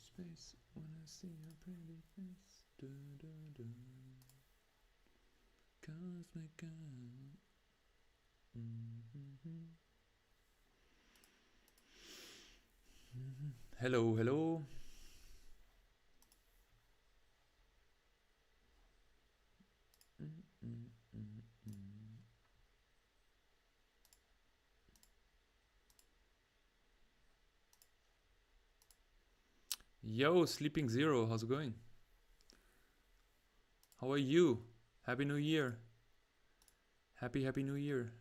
Space when I see your pretty face. Do, do, do. Cosmic girl. Hello, hello. Yo, Sleeping Zero, how's it going? How are you? Happy New Year. Happy New Year.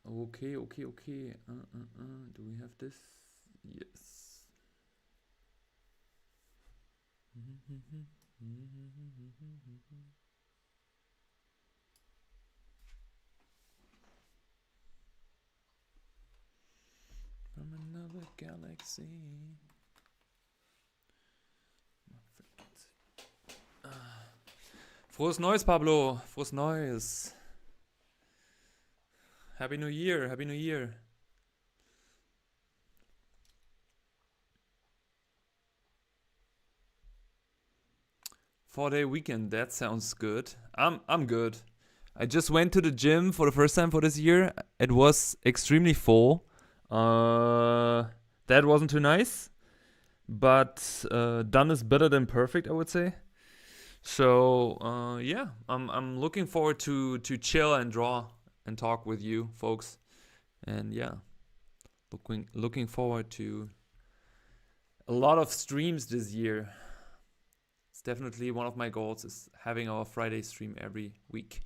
Okay. Do we have this? Yes. From another galaxy. Frohes Neues, Pablo. Frohes Neues. Happy New Year. Happy New Year. Four-day weekend. That sounds good. I'm good. I just went to the gym for the first time for this year. It was extremely full. That wasn't too nice, but done is better than perfect, I would say. So yeah, I'm looking forward to chill and draw and talk with you folks, and yeah, looking forward to a lot of streams this year. It's definitely one of my goals is having our Friday stream every week.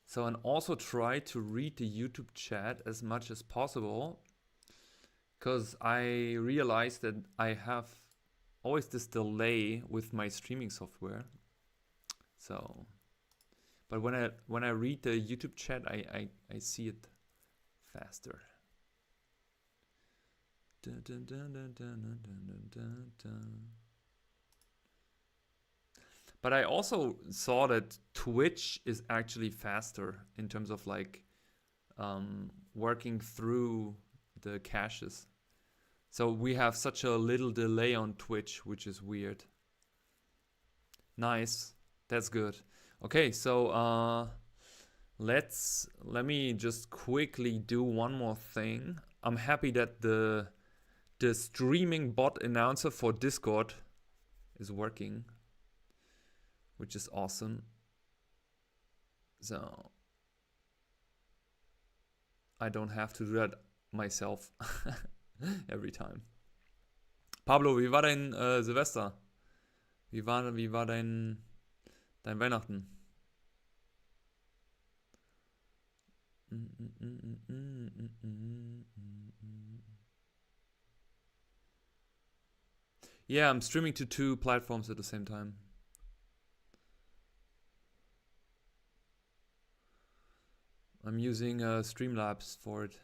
So, and also try to read the YouTube chat as much as possible, because I realized that I have always this delay with my streaming software. So, but when I read the YouTube chat, I see it faster. But I also saw that Twitch is actually faster in terms of like working through the caches. So we have such a little delay on Twitch, which is weird. Nice. That's good. Okay, so let me just quickly do one more thing. I'm happy that the streaming bot announcer for Discord is working, which is awesome. So I don't have to do that myself every time. Pablo, wie war dein Silvester? Wie war dein Weihnachten? Yeah, I'm streaming to 2 platforms at the same time. I'm using Streamlabs for it.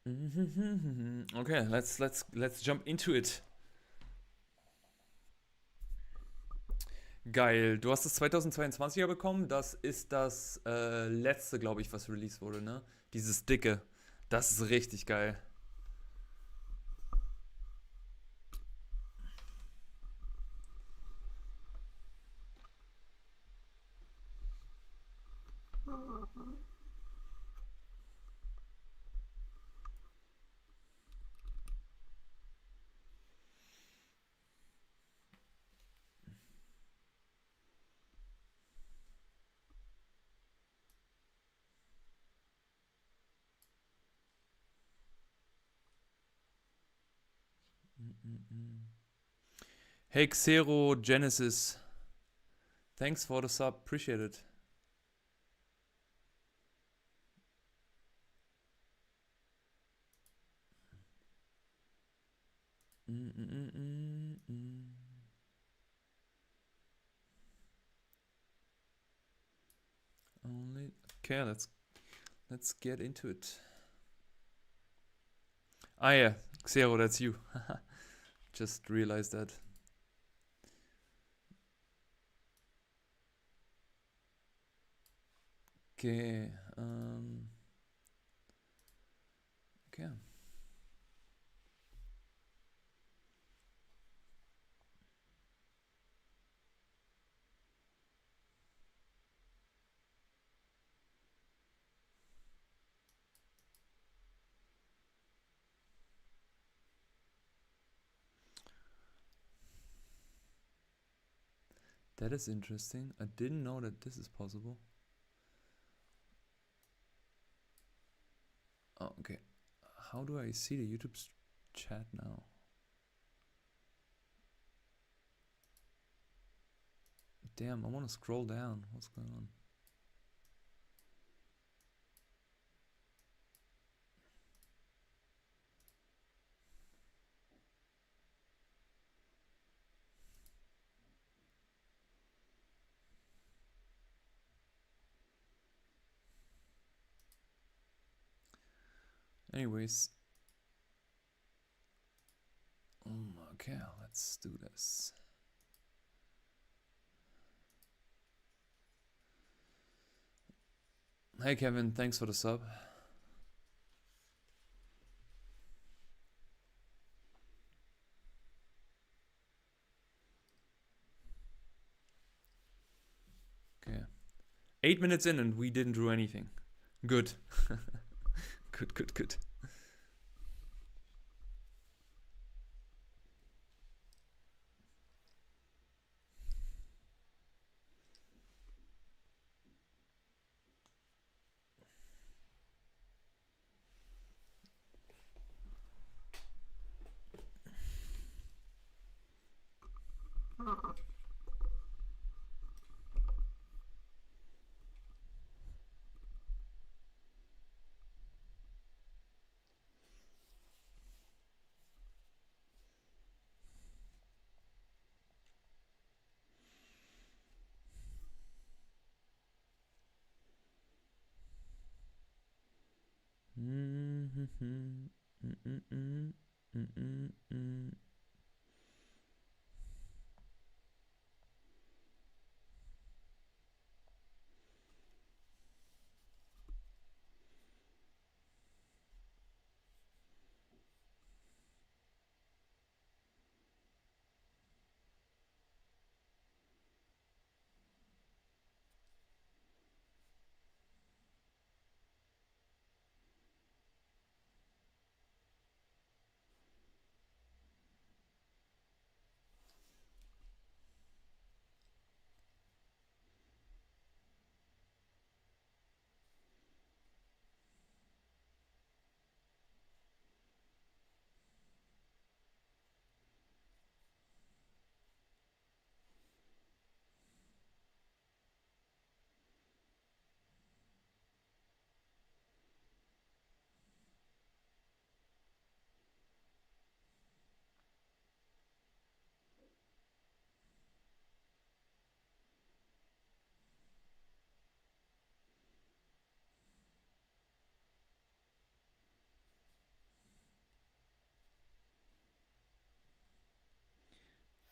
Okay, let's jump into it. Geil. Du hast das 2022er bekommen. Das ist das letzte, glaube ich, was released wurde, ne? Dieses dicke. Das ist richtig geil. Hey Xero Genesis. Thanks for the sub. Appreciate it. Only okay. Let's get into it. Ah yeah, Xero, that's you. Just realized that. Okay. Okay. That is interesting. I didn't know that this is possible. Oh, okay. How do I see the YouTube chat now? Damn, I want to scroll down. What's going on? Anyways. Okay, let's do this. Hey Kevin, thanks for the sub. Okay. 8 minutes in and we didn't do anything. Good. Good.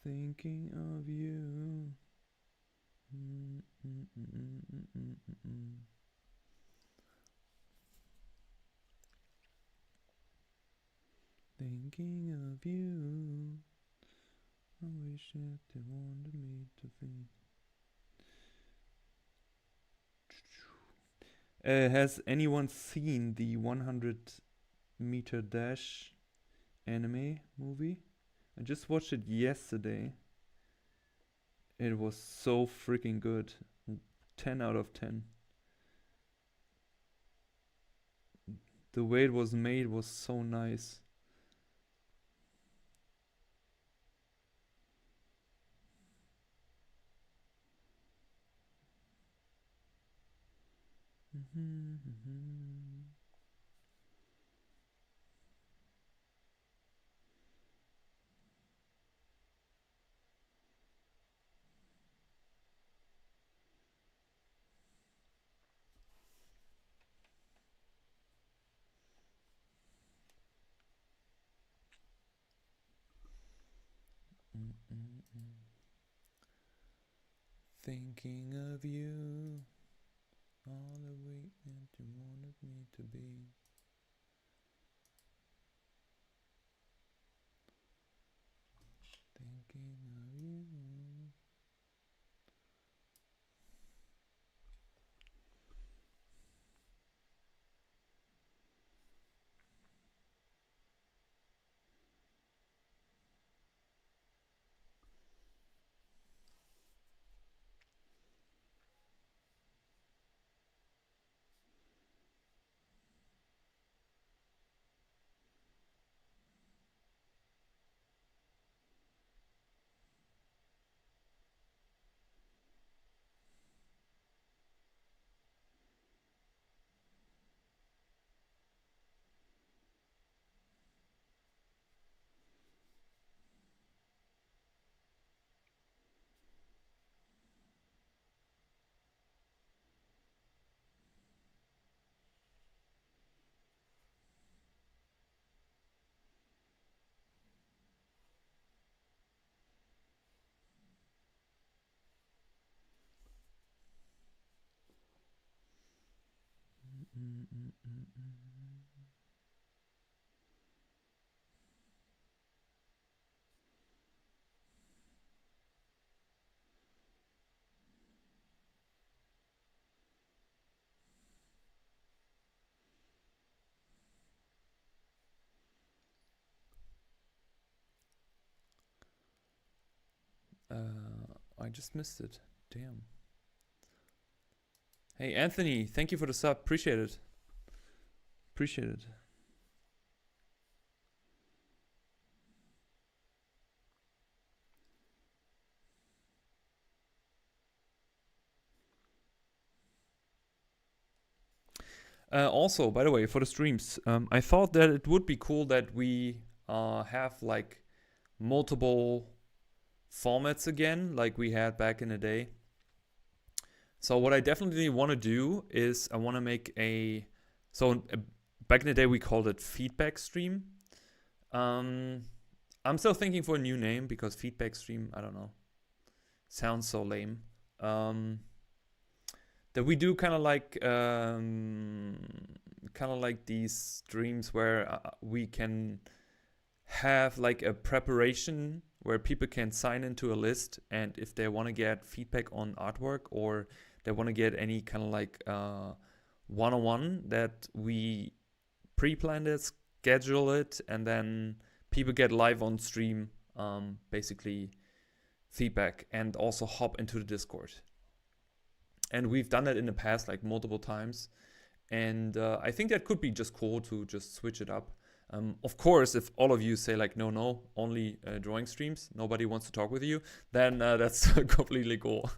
Thinking of you. Mm, mm, mm, mm, mm, mm, mm. Thinking of you. I wish that they wanted me to think. Has anyone seen the 100-meter dash anime movie? I just watched it yesterday. It was so freaking good. 10 out of 10. The way it was made was so nice. Thinking of you, all the way that you wanted me to be. Thinking of you. I just missed it. Damn. Hey, Anthony, thank you for the sub. Appreciate it. Appreciate it. Also, by the way, for the streams, I thought that it would be cool that we have like multiple formats again, like we had back in the day. So what I definitely want to do is I want to make a. So back in the day we called it feedback stream. I'm still thinking for a new name because feedback stream, I don't know, sounds so lame. That we do kind of like these streams where we can have like a preparation where people can sign into a list, and if they want to get feedback on artwork or they want to get any kind of like one-on-one, that we pre-plan it, schedule it, and then people get live on stream, basically feedback, and also hop into the Discord. And we've done that in the past like multiple times, and I think that could be just cool to just switch it up. Of course, if all of you say like no, only drawing streams, nobody wants to talk with you, then that's completely cool.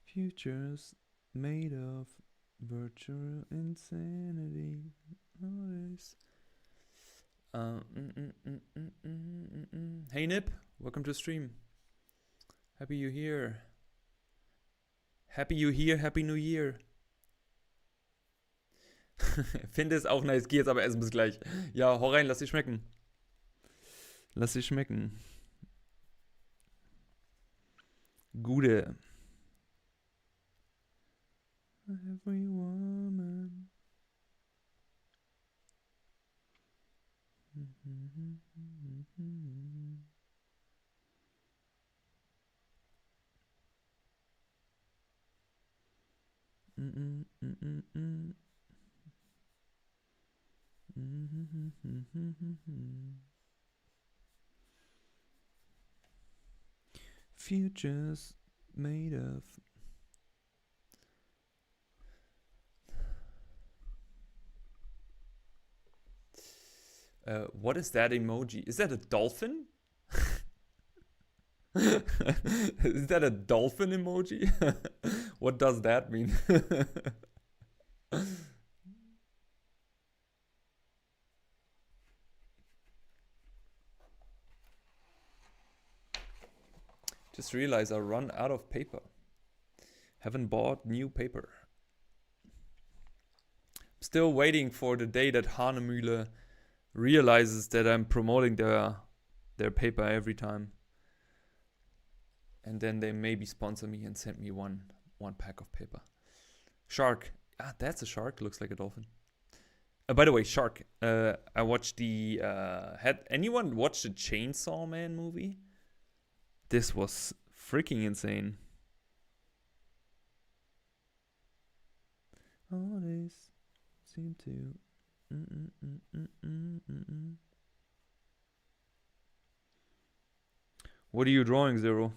Futures made of virtual insanity. Always. Hey Nip, welcome to stream. Happy you here. Happy you here, Happy New Year. Finde es auch nice, geh jetzt aber essen bis gleich. Ja, hau rein, lass dich schmecken. Lass dich schmecken. Gute. Every woman. Futures made of. What is that emoji? Is that a dolphin? Is that a dolphin emoji? What does that mean? Just realized I run out of paper. Haven't bought new paper. Still waiting for the day that Hanemühle realizes that I'm promoting their paper every time. And then they maybe sponsor me and send me one pack of paper. Shark. Ah, that's a shark. Looks like a dolphin. By the way, Shark. I watched the... had anyone watched the Chainsaw Man movie? This was freaking insane. All this seem to... What are you drawing, Zero?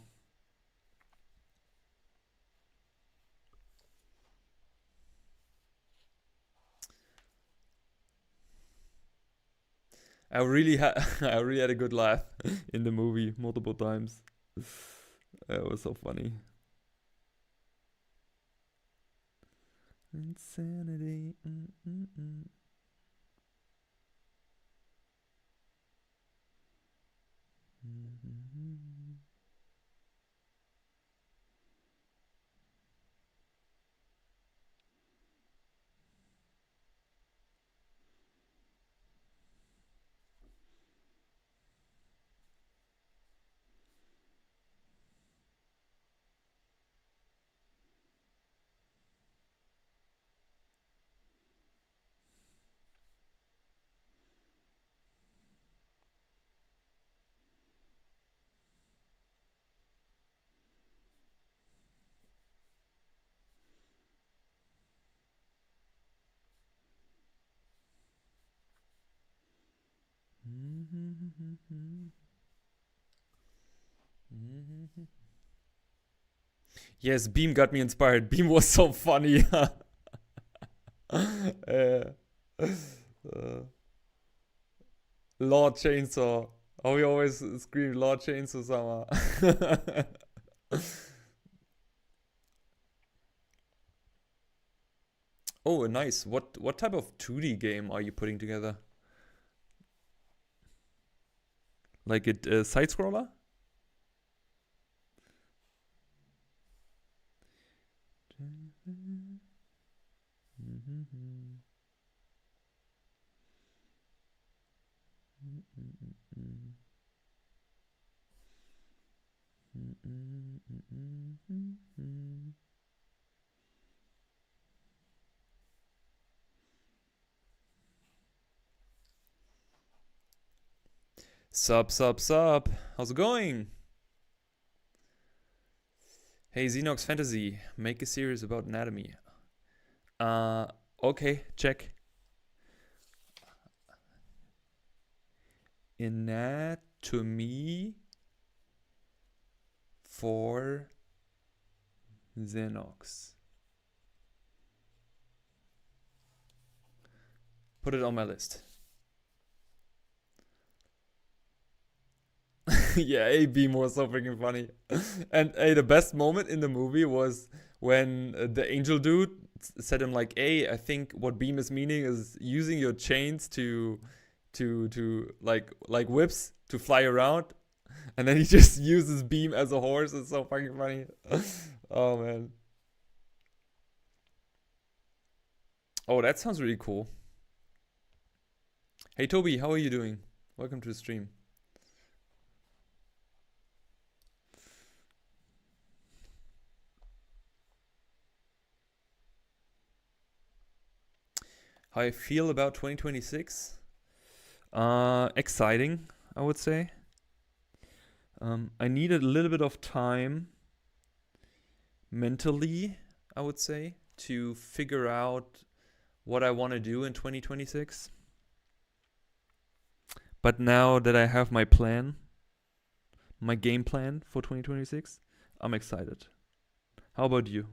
I really had a good laugh in the movie multiple times. It was so funny. Insanity. Yes, Beam got me inspired. Beam was so funny. Lord Chainsaw. Oh, we always scream Lord Chainsaw Sama. Oh, nice. What type of 2D game are you putting together? Like a side scroller? Sup. How's it going? Hey, Xenox Fantasy, make a series about anatomy. Okay, check. Anatomy for Xenox. Put it on my list. Yeah, A beam was so freaking funny. And hey, the best moment in the movie was when the angel dude said him like, "Hey, I think what beam is meaning is using your chains to like whips to fly around." And then he just uses beam as a horse. It's so fucking funny. Oh man. Oh, that sounds really cool. Hey Toby, how are you doing? Welcome to the stream. How I feel about 2026? Exciting, I would say. I need a little bit of time mentally, I would say, to figure out what I want to do in 2026. But now that I have my plan, my game plan for 2026, I'm excited. How about you?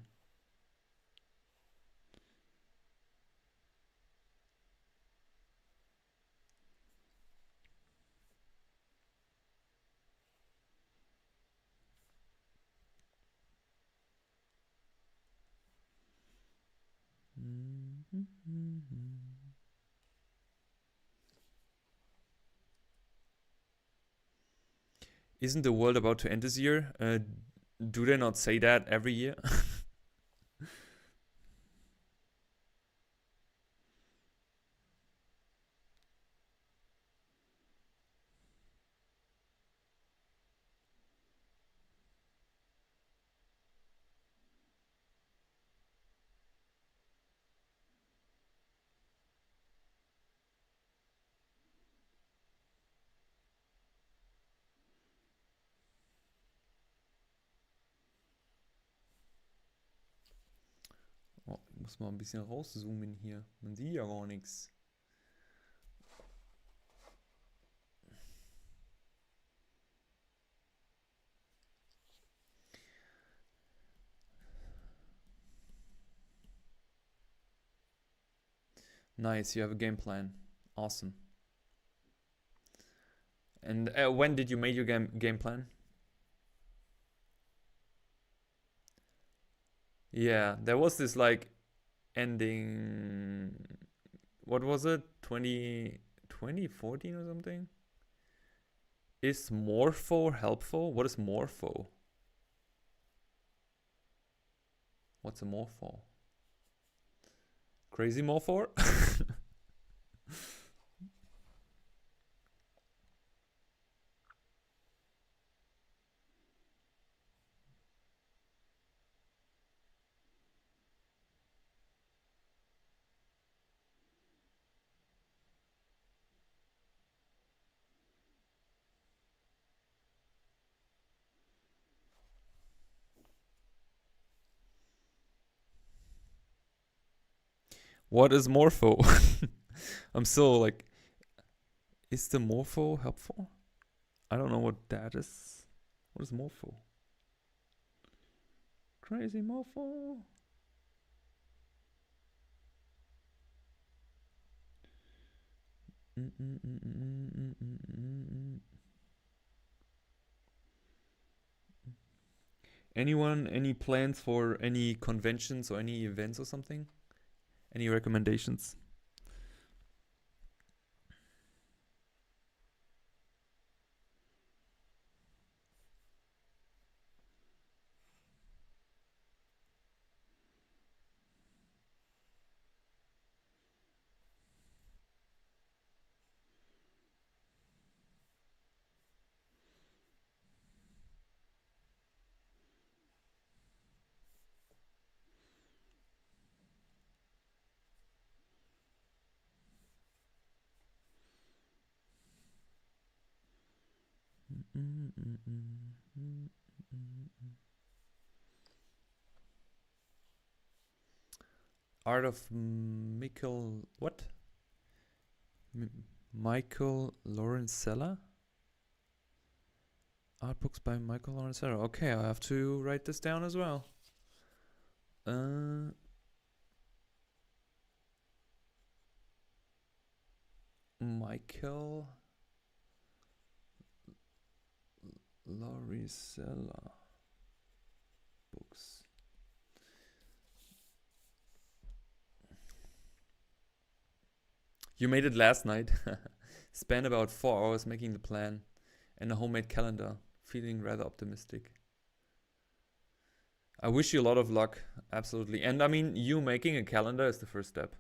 Isn't the world about to end this year? Do they not say that every year? Oh, ich muss mal ein bisschen rauszoomen hier. Man sieht ja gar nichts. Nice, you have a game plan. Awesome. And when did you make your game plan? Yeah, there was this like ending. What was it? 2014 or something? Is Morpho helpful? What is Morpho? What's a Morpho? Crazy Morpho? What is Morpho? I'm still like, is the Morpho helpful? I don't know what that is. What is Morpho? Crazy Morpho. Anyone, any plans for any conventions or any events or something? Any recommendations? Art of Michael. What? Michael Lawrencella? Art books by Michael Lawrencella. Okay, I have to write this down as well. Michael Lauricella books. You made it last night. Spent about 4 hours making the plan and a homemade calendar. Feeling rather optimistic. I wish you a lot of luck. Absolutely. And I mean, you making a calendar is the first step.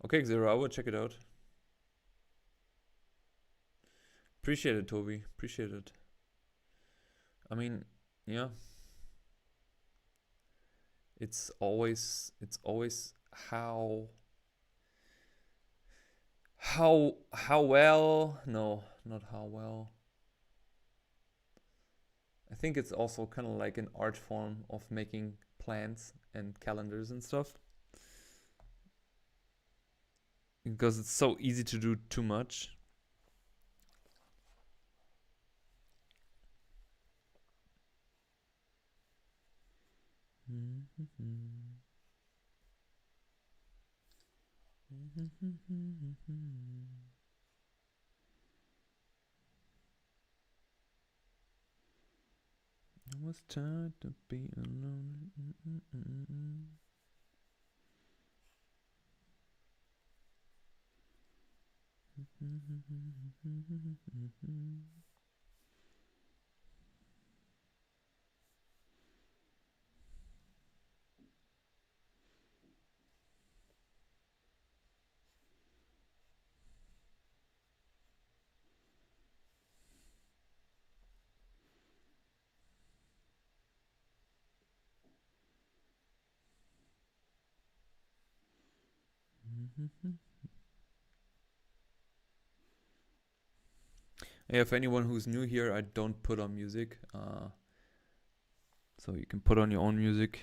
Okay, Xero, I will check it out. Appreciate it, Toby. Appreciate it. I mean, yeah. It's always how well, no, not how well. I think it's also kind of like an art form of making plans and calendars and stuff. Because it's so easy to do too much. I was tired to be alone. Yeah, if anyone who's new here, I don't put on music. So you can put on your own music.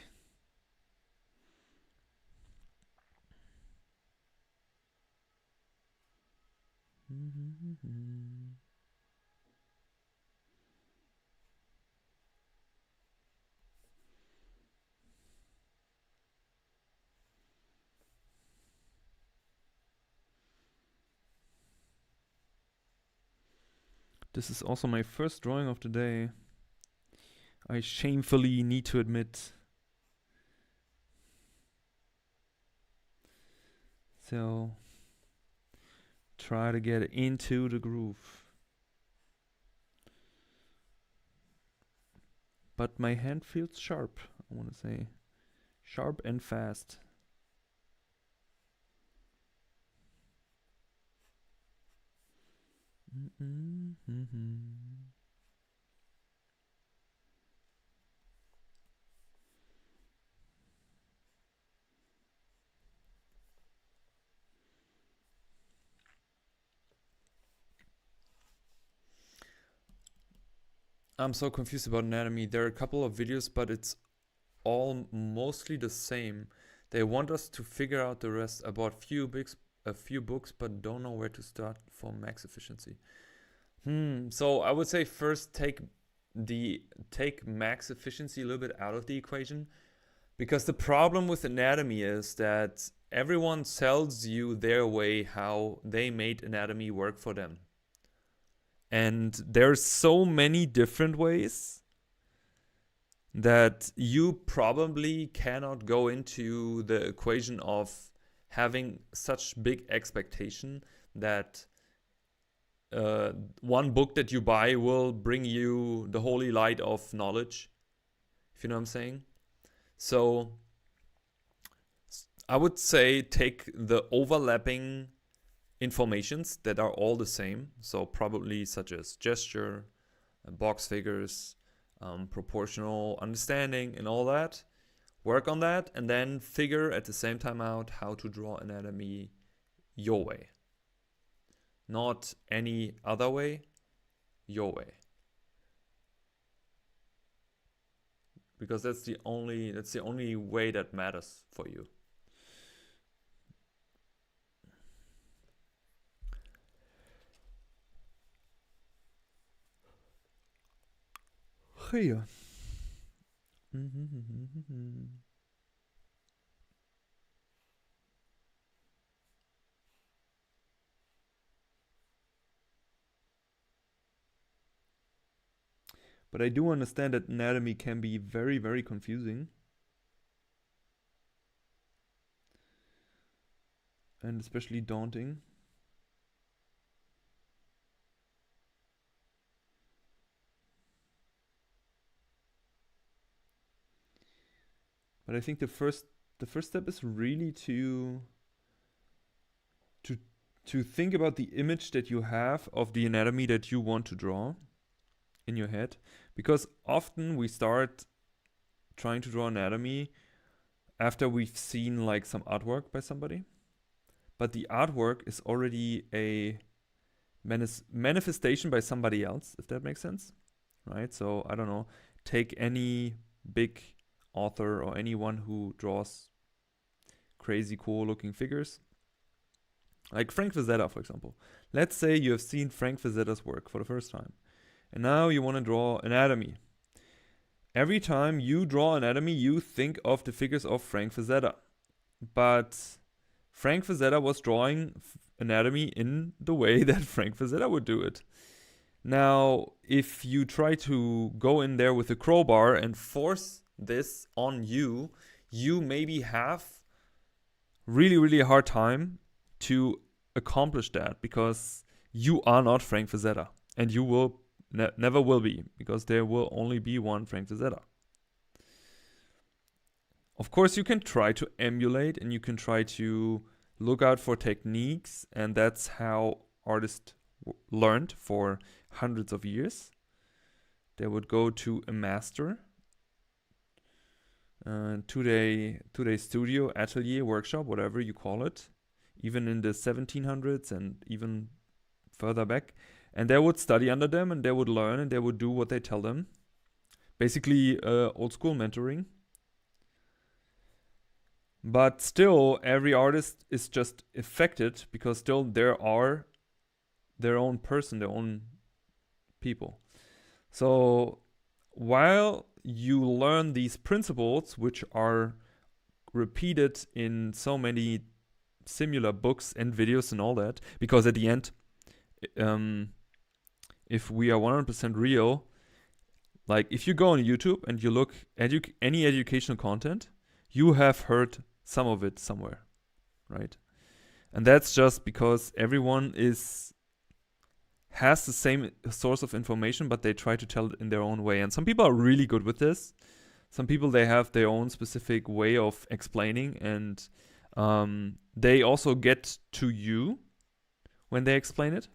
This is also my first drawing of the day. I shamefully need to admit. So, try to get into the groove. But my hand feels sharp, I want to say. Sharp and fast. I'm so confused about anatomy. There are a couple of videos, but it's all mostly the same. They want us to figure out the rest. I bought a few books, but don't know where to start for max efficiency. So I would say first take max efficiency a little bit out of the equation, because the problem with anatomy is that everyone sells you their way how they made anatomy work for them. And there's so many different ways that you probably cannot go into the equation of having such big expectation that one book that you buy will bring you the holy light of knowledge, if you know what I'm saying. So I would say take the overlapping informations that are all the same, so probably such as gesture, box figures, proportional understanding and all that. Work on that and then figure at the same time out how to draw anatomy your way. Not any other way, your way. Because that's the only way that matters for you. Hier. But I do understand that anatomy can be very, very confusing. And especially daunting. But I think the first step is really to think about the image that you have of the anatomy that you want to draw in your head, because often we start trying to draw anatomy after we've seen like some artwork by somebody, but the artwork is already a manifestation by somebody else, if that makes sense, right? So I don't know, take any big author or anyone who draws crazy cool looking figures, like Frank Frazetta, for example. Let's say you have seen Frank Frazetta's work for the first time, and now you want to draw anatomy. Every time you draw anatomy, you think of the figures of Frank Frazetta. But Frank Frazetta was drawing anatomy in the way that Frank Frazetta would do it. Now, if you try to go in there with a crowbar and force this on you, you maybe have really, really a hard time to accomplish that, because you are not Frank Frazetta, and you will never will be, because there will only be one Frank Frazetta. Of course, you can try to emulate, and you can try to look out for techniques, and that's how artists learned for hundreds of years. They would go to a master, two-day studio, atelier, workshop, whatever you call it, even in the 1700s and even further back. And they would study under them, and they would learn, and they would do what they tell them. Basically, old school mentoring. But still, every artist is just affected, because still there are their own person, their own people. So while you learn these principles, which are repeated in so many similar books and videos and all that, because at the end, if we are 100% real, like if you go on YouTube and you look at any educational content, you have heard some of it somewhere, right? And that's just because everyone has the same source of information, but they try to tell it in their own way. And some people are really good with this. Some people, they have their own specific way of explaining, and they also get to you when they explain it.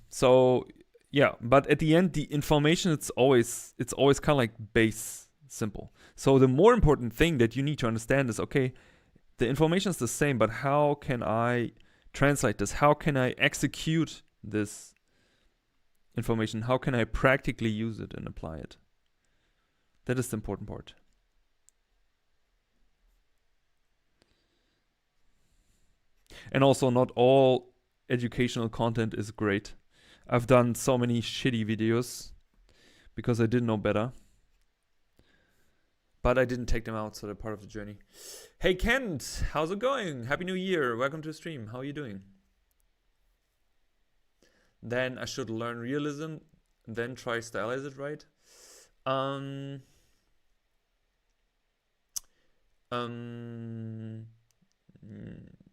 So yeah, but at the end, the information, it's always kind of like base simple. So the more important thing that you need to understand is, okay, the information is the same, but how can I translate this? How can I execute this information? How can I practically use it and apply it? That is the important part. And also, not all educational content is great. I've done so many shitty videos because I didn't know better. But I didn't take them out, so they're part of the journey. Hey Kent, how's it going? Happy New Year. Welcome to the stream. How are you doing? Then I should learn realism, then try stylize it right.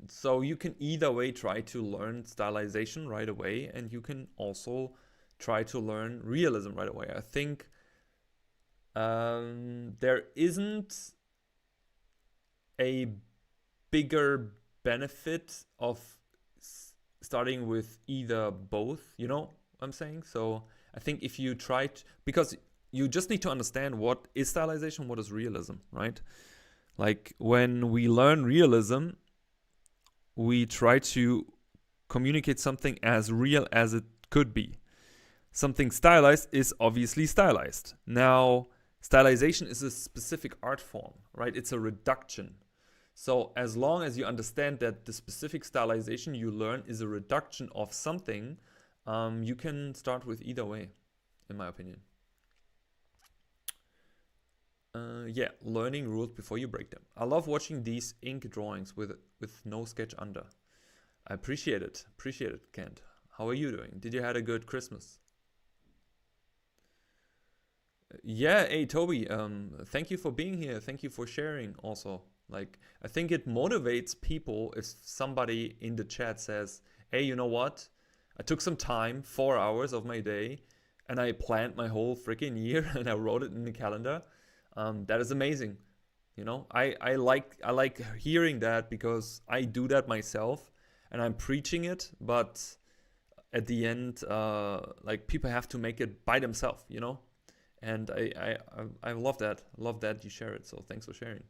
So you can either way try to learn stylization right away, and you can also try to learn realism right away. I think there isn't a bigger benefit of starting with either both, you know what I'm saying? So I think if you try to, because you just need to understand what is stylization, what is realism, right? Like when we learn realism, we try to communicate something as real as it could be. Something stylized is obviously stylized. Now, stylization is a specific art form, right? It's a reduction. So as long as you understand that the specific stylization you learn is a reduction of something, you can start with either way, in my opinion. Yeah, learning rules before you break them. I love watching these ink drawings with no sketch under. I appreciate it, Kent. How are you doing? Did you had a good Christmas? Yeah, hey Toby, thank you for being here. Thank you for sharing also. Like, I think it motivates people if somebody in the chat says, "Hey, you know what? I took some time, 4 hours of my day, and I planned my whole freaking year and I wrote it in the calendar." That is amazing. I like hearing that because I do that myself, and I'm preaching it, but at the end, like people have to make it by themselves. And I love that. Love that you share it. So thanks for sharing.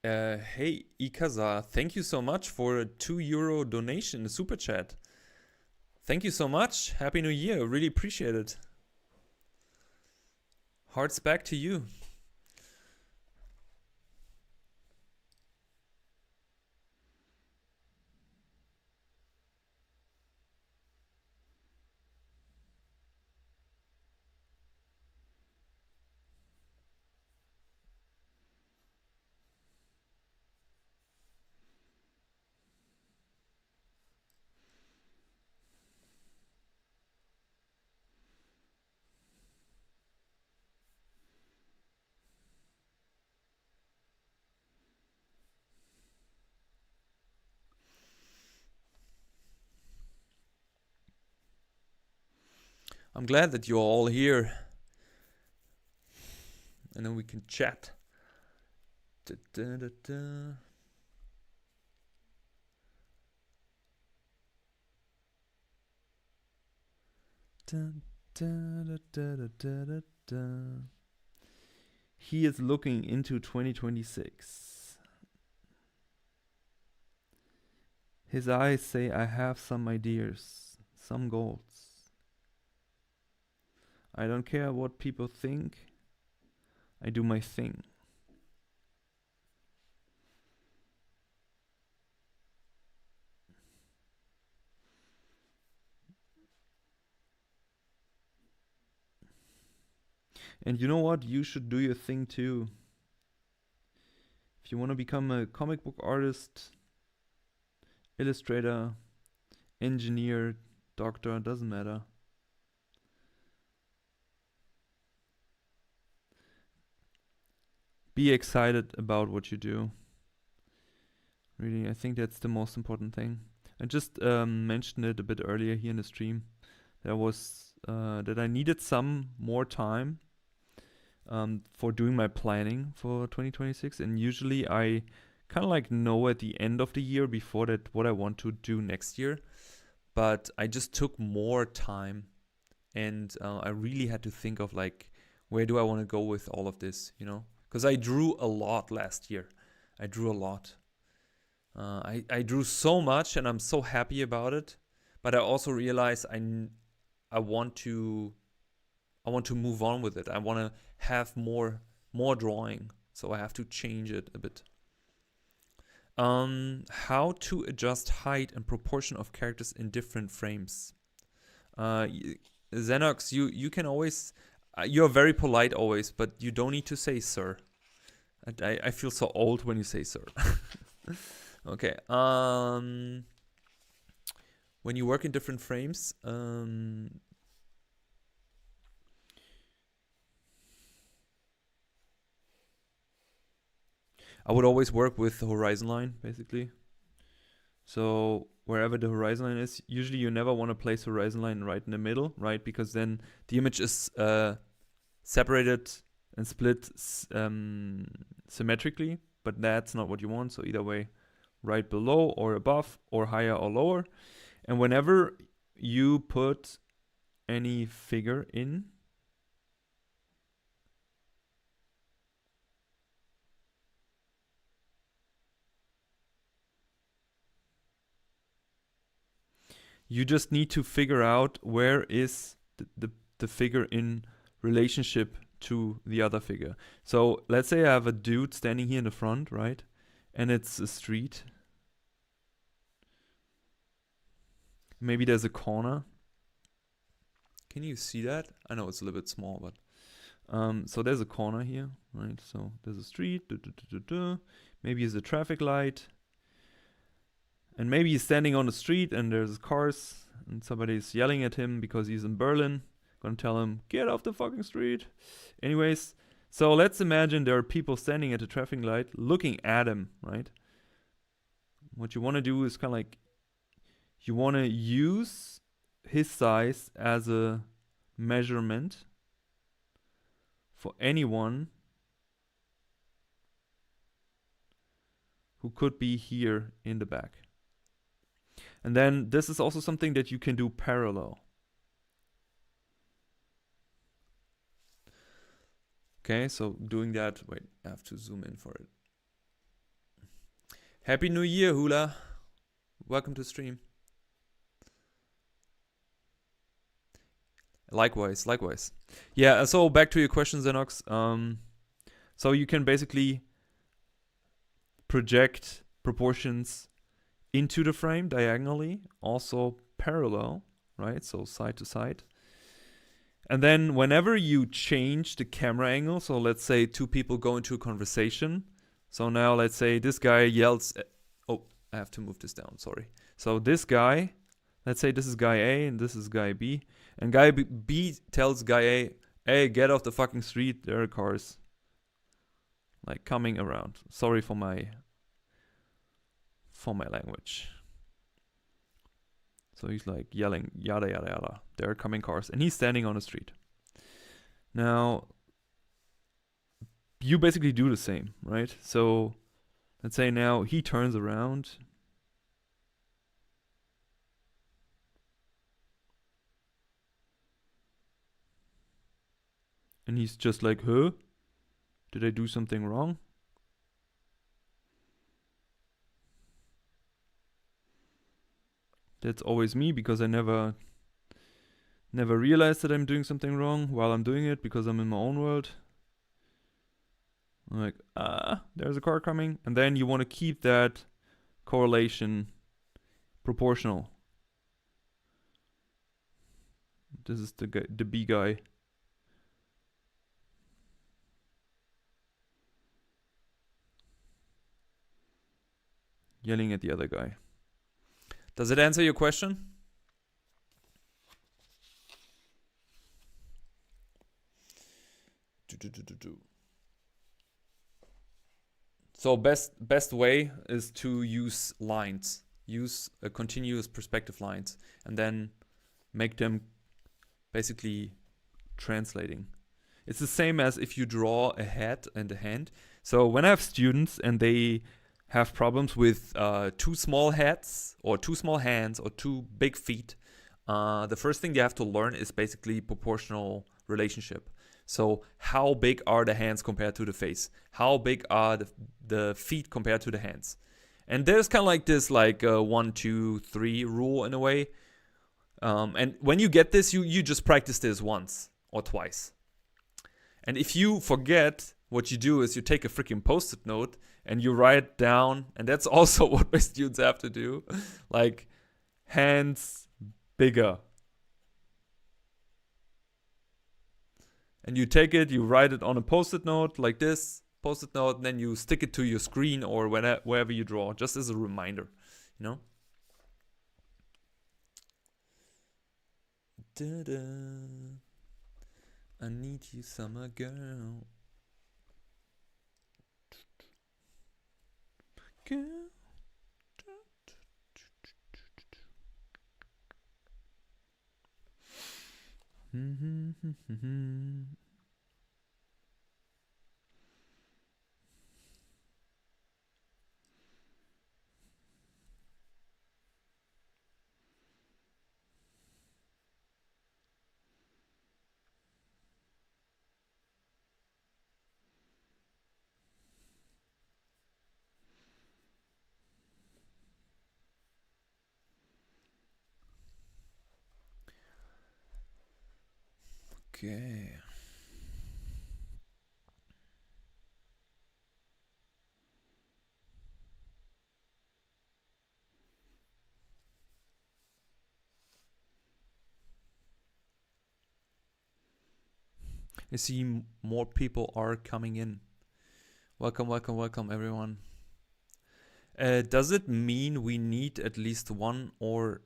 Hey Ikaza, thank you so much for a €2 donation, a super chat. Thank you so much. Happy New Year. Really appreciate it. Hearts back to you. I'm glad that you're all here, and then we can chat. Da, da, da, da. Dun, da, da, da, da, da, da, da. He is looking into 2026. His eyes say, I have some ideas, some goals. I don't care what people think. I do my thing. And you know what? You should do your thing too. If you want to become a comic book artist, illustrator, engineer, doctor, doesn't matter. Be excited about what you do. Really, I think that's the most important thing. I just mentioned it a bit earlier here in the stream. That I needed some more time for doing my planning for 2026, and usually I kind of like know at the end of the year before that what I want to do next year. But I just took more time, and I really had to think of like, where do I want to go with all of this, Because I drew a lot last year. I drew a lot. I drew so much, and I'm so happy about it. But I also realized I want to move on with it. I want to have more drawing, so I have to change it a bit. How to adjust height and proportion of characters in different frames. Xenox, you can always. You're very polite always, but you don't need to say sir. I feel so old when you say sir. Okay. When you work in different frames, I would always work with the horizon line, basically. So wherever the horizon line is, usually you never want to place horizon line right in the middle, right? Because then the image is separated and split symmetrically, but that's not what you want. So either way, right below or above or higher or lower. And whenever you put any figure in, you just need to figure out where is the figure in relationship to the other figure. So let's say I have a dude standing here in the front, right? And it's a street. Maybe there's a corner. Can you see that? I know it's a little bit small, but so there's a corner here, right? So there's a street. Maybe it's a traffic light. And maybe he's standing on the street and there's cars and somebody's yelling at him because he's in Berlin. Gonna tell him, get off the fucking street. Anyways, so let's imagine there are people standing at the traffic light looking at him, right? What you want to do is kind of like, you want to use his size as a measurement for anyone who could be here in the back. And then this is also something that you can do parallel. Okay, so doing that, wait, I have to zoom in for it. Happy New Year, Hula. Welcome to stream. Likewise. Yeah, so back to your question, Xenox. So you can basically project proportions into the frame diagonally, also parallel, right? So side to side. And then whenever you change the camera angle, so let's say two people go into a conversation. So now let's say this guy yells, oh, I have to move this down, sorry. So this guy, let's say this is guy A and this is guy B. And guy B tells guy A, hey, get off the fucking street, there are cars like coming around. Sorry for my language. So he's like yelling, yada, yada, yada. There are coming cars. And he's standing on the street. Now, you basically do the same, right? So let's say now he turns around. And he's just like, huh? Did I do something wrong? That's always me because I never realized that I'm doing something wrong while I'm doing it because I'm in my own world. I'm like, there's a car coming. And then you want to keep that correlation proportional. This is the B guy. Yelling at the other guy. Does it answer your question? So best way is to use lines. Use a continuous perspective lines and then make them basically translating. It's the same as if you draw a head and a hand. So when I have students and they have problems with too small heads or too small hands or too big feet, the first thing they have to learn is basically proportional relationship. So how big are the hands compared to the face? How big are the feet compared to the hands? And there's kind of like this 1, 2, 3 rule in a way. And when you get this, you just practice this once or twice. And if you forget, what you do is you take a freaking post-it note and you write down, and that's also what my students have to do, like hands bigger. And you take it, you write it on a post-it note like this, post-it note, and then you stick it to your screen or wherever you draw, just as a reminder, you know? Da-da. I need you, summer girl. Girl. Okay. I see more people are coming in. Welcome, welcome, welcome, everyone. Does it mean we need at least one or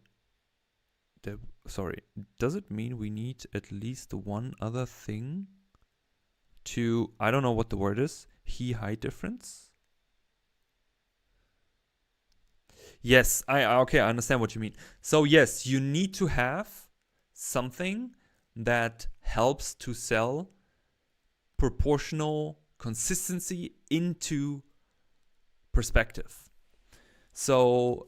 does it mean we need at least one other thing to, I don't know what the word is, height difference? Yes, I understand what you mean. So yes, you need to have something that helps to sell proportional consistency into perspective. So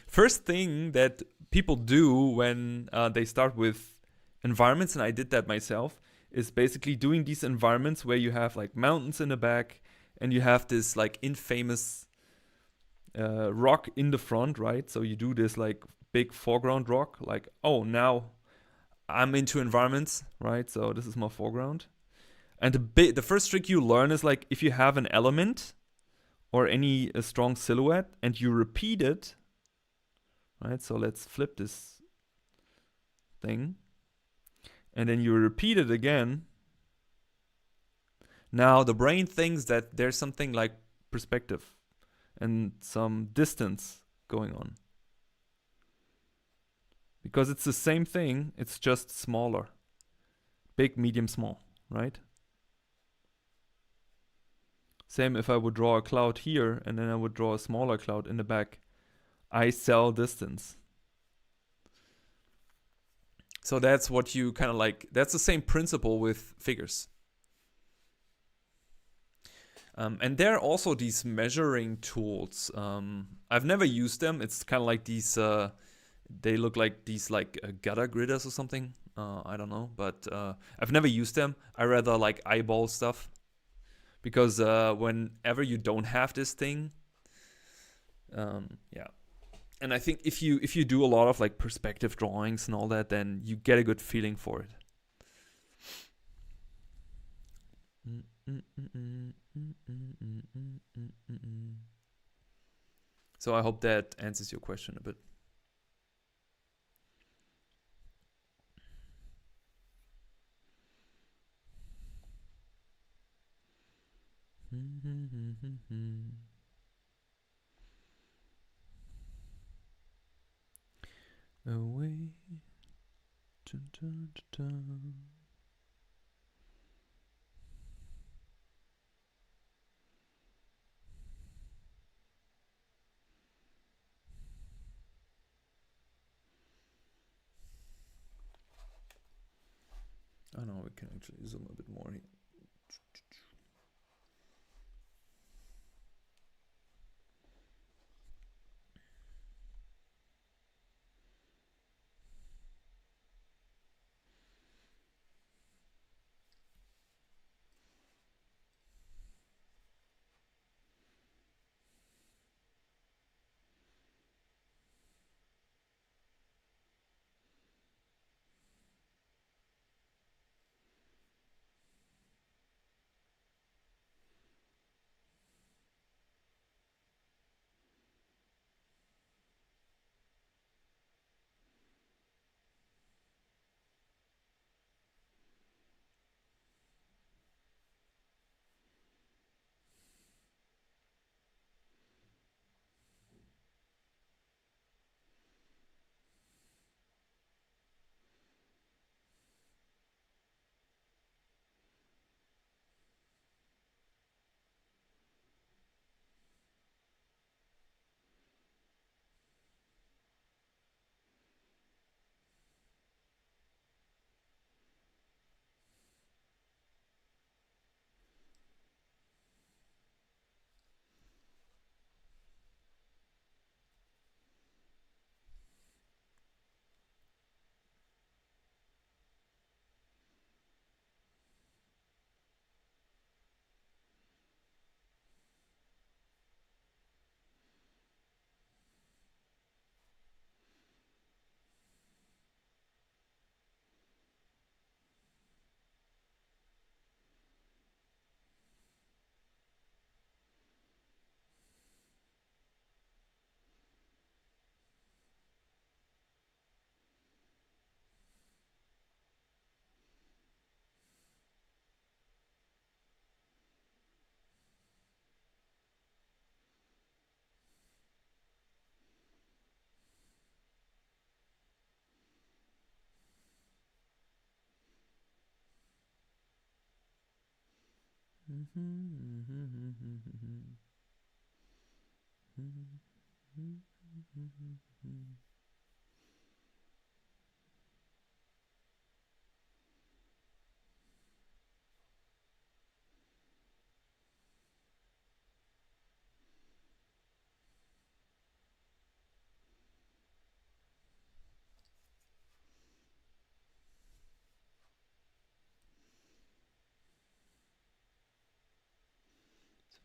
first thing that people do when they start with environments, and I did that myself, is basically doing these environments where you have like mountains in the back and you have this like infamous rock in the front, right? So you do this like big foreground rock, like, oh, now I'm into environments, right? So this is my foreground. And the first trick you learn is like if you have an element or a strong silhouette and you repeat it, right? So let's flip this thing. And then you repeat it again. Now the brain thinks that there's something like perspective and some distance going on. Because it's the same thing, it's just smaller. Big, medium, small, right? Same if I would draw a cloud here and then I would draw a smaller cloud in the back. I sell distance. So that's what you kind of like, that's the same principle with figures. And there are also these measuring tools. I've never used them. It's kind of like these, they look like these like gutter gridders or something. I don't know, but I've never used them. I rather like eyeball stuff. Because whenever you don't have this thing, yeah. And I think if you do a lot of like perspective drawings and all that, then you get a good feeling for it. So I hope that answers your question a bit. Away. Dun, dun, dun, dun. Oh no, we can actually zoom a bit more here.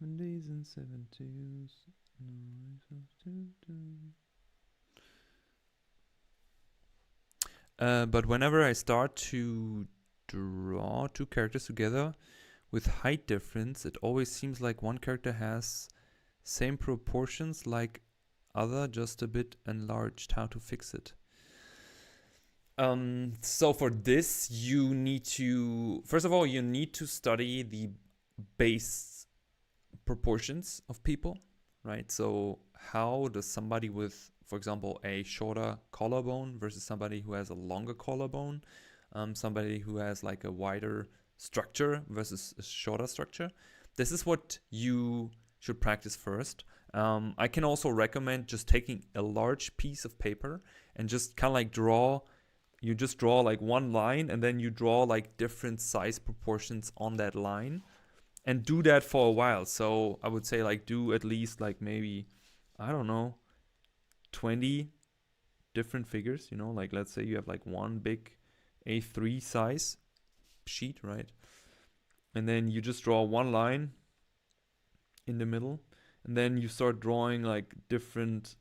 70s and 70s. But whenever I start to draw two characters together with height difference, it always seems like one character has same proportions like other, just a bit enlarged. How to fix it? So for this, you need to, first of all, you need to study the base proportions of people, right? So how does somebody with, for example, a shorter collarbone versus somebody who has a longer collarbone, somebody who has like a wider structure versus a shorter structure. This is what you should practice first. I can also recommend just taking a large piece of paper and just kind of like you just draw like one line and then you draw like different size proportions on that line and do that for a while. So I would say like do at least like maybe, I don't know, 20 different figures, like let's say you have like one big A3 size sheet, right? And then you just draw one line in the middle and then you start drawing like different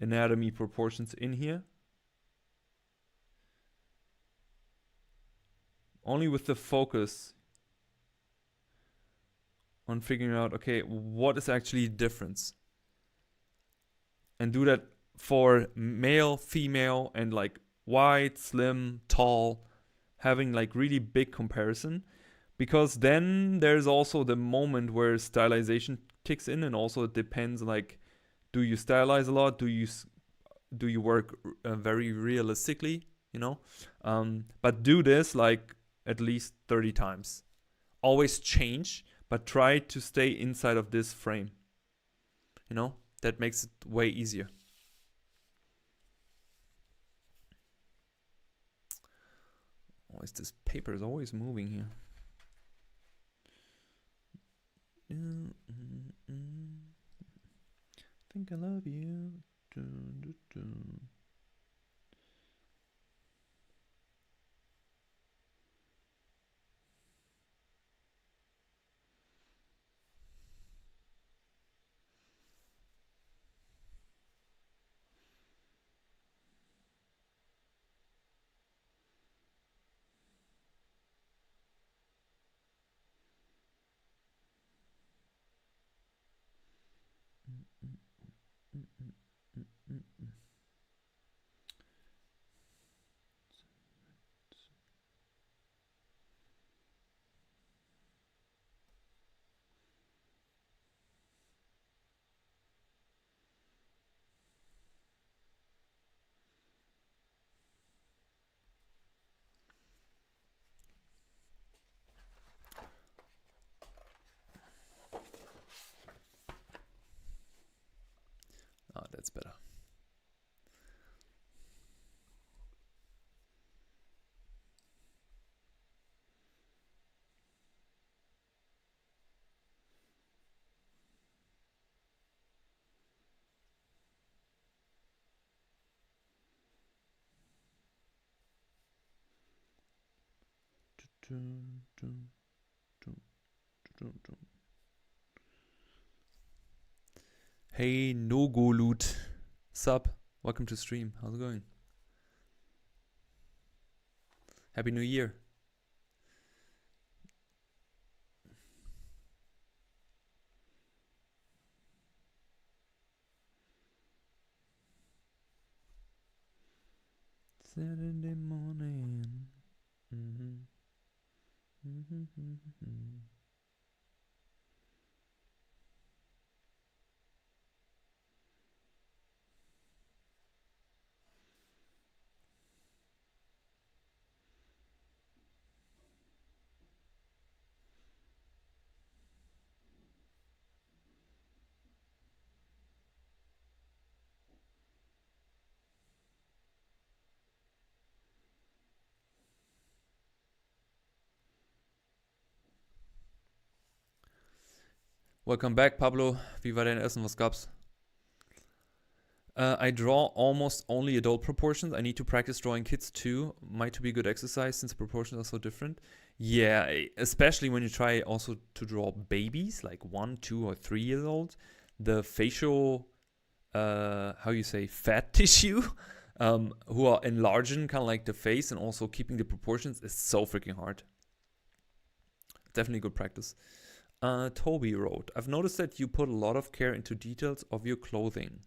anatomy proportions in here. Only with the focus on figuring out, okay, what is actually the difference? And do that for male, female, and like wide, slim, tall, having like really big comparison. Because then there's also the moment where stylization kicks in, and also it depends like, do you stylize a lot? Do you work very realistically? But do this like at least 30 times. Always change, but try to stay inside of this frame. That makes it way easier. Always this paper is always moving here. Think I love you. That's better. Hey, Nogoloot. Sup? Welcome to stream. How's it going? Happy New Year. Saturday morning. Welcome back, Pablo. Wie war dein Essen? Was gab's? I draw almost only adult proportions. I need to practice drawing kids too. Might be good exercise since the proportions are so different. Yeah, especially when you try also to draw babies, like 1, 2, or 3 years old. The facial, how you say, fat tissue, who are enlarging kind of like the face and also keeping the proportions is so freaking hard. Definitely good practice. Toby wrote, I've noticed that you put a lot of care into details of your clothing.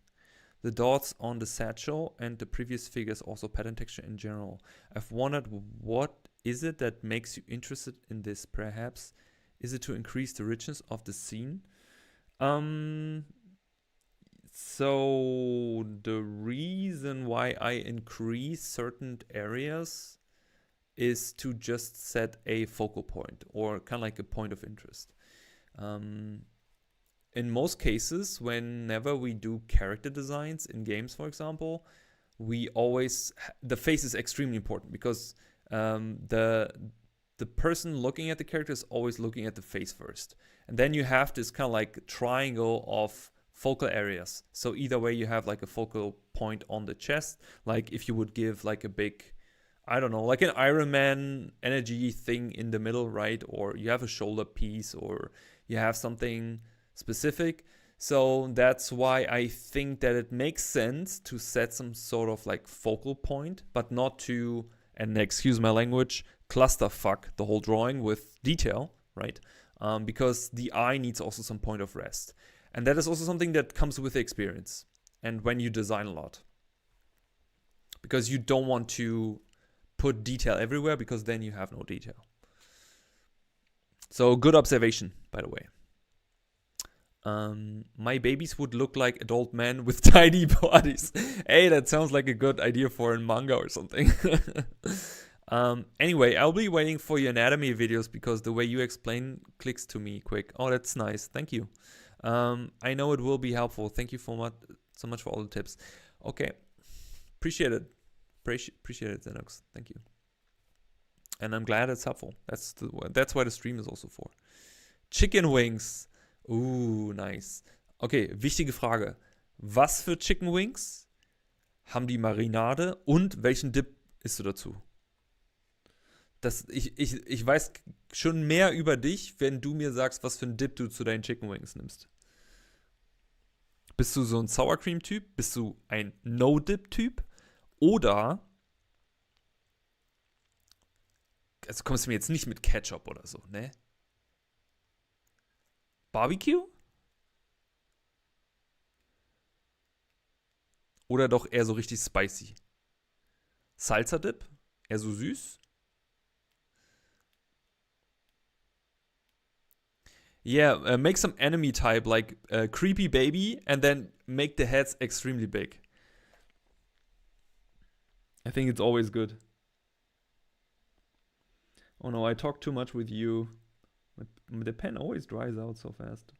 The dots on the satchel and the previous figures, also pattern texture in general. I've wondered, what is it that makes you interested in this? Perhaps is it to increase the richness of the scene? So the reason why I increase certain areas is to just set a focal point or kind of like a point of interest. In most cases, whenever we do character designs in games, for example, we always the face is extremely important because the person looking at the character is always looking at the face first, and then you have this kind of like triangle of focal areas. So either way, you have like a focal point on the chest, like if you would give like a big, I don't know, like an Iron Man energy thing in the middle, right? Or you have a shoulder piece, or you have something specific. So that's why I think that it makes sense to set some sort of like focal point, but not to, and excuse my language, clusterfuck the whole drawing with detail, right? Because the eye needs also some point of rest. And that is also something that comes with experience and when you design a lot. Because you don't want to put detail everywhere, because then you have no detail. So good observation, by the way. My babies would look like adult men with tiny bodies. Hey, that sounds like a good idea for a manga or something. Anyway, I'll be waiting for your anatomy videos because the way you explain clicks to me quick. Oh, that's nice. Thank you. I know it will be helpful. Thank you so much for all the tips. Okay. Appreciate it. Appreciate it, Xenox. Thank you. And I'm glad it's helpful. That's why the stream is also for. Chicken wings. Nice. Okay, wichtige Frage. Was für Chicken Wings? Haben die Marinade? Und welchen Dip isst du dazu? Ich weiß schon mehr über dich, wenn du mir sagst, was für einen Dip du zu deinen Chicken Wings nimmst. Bist du so ein Sour Cream Typ? Bist du ein No-Dip-Typ? Oder, also kommst du mir jetzt nicht mit Ketchup oder so, ne? Barbecue? Oder doch eher so richtig spicy? Salsa-Dip? Eher so süß? Yeah, make some enemy type, like creepy baby, and then make the heads extremely big. I think it's always good. Oh no, I talk too much with you. The pen always dries out so fast.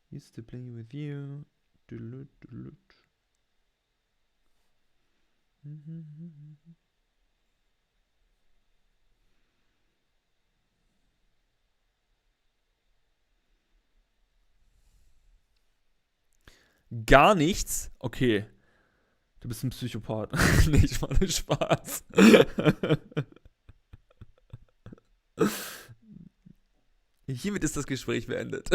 Used to play with you. Gar nichts? Okay. Du bist ein Psychopath. Nee, ich mache nur Spaß. Hiermit ist das Gespräch beendet.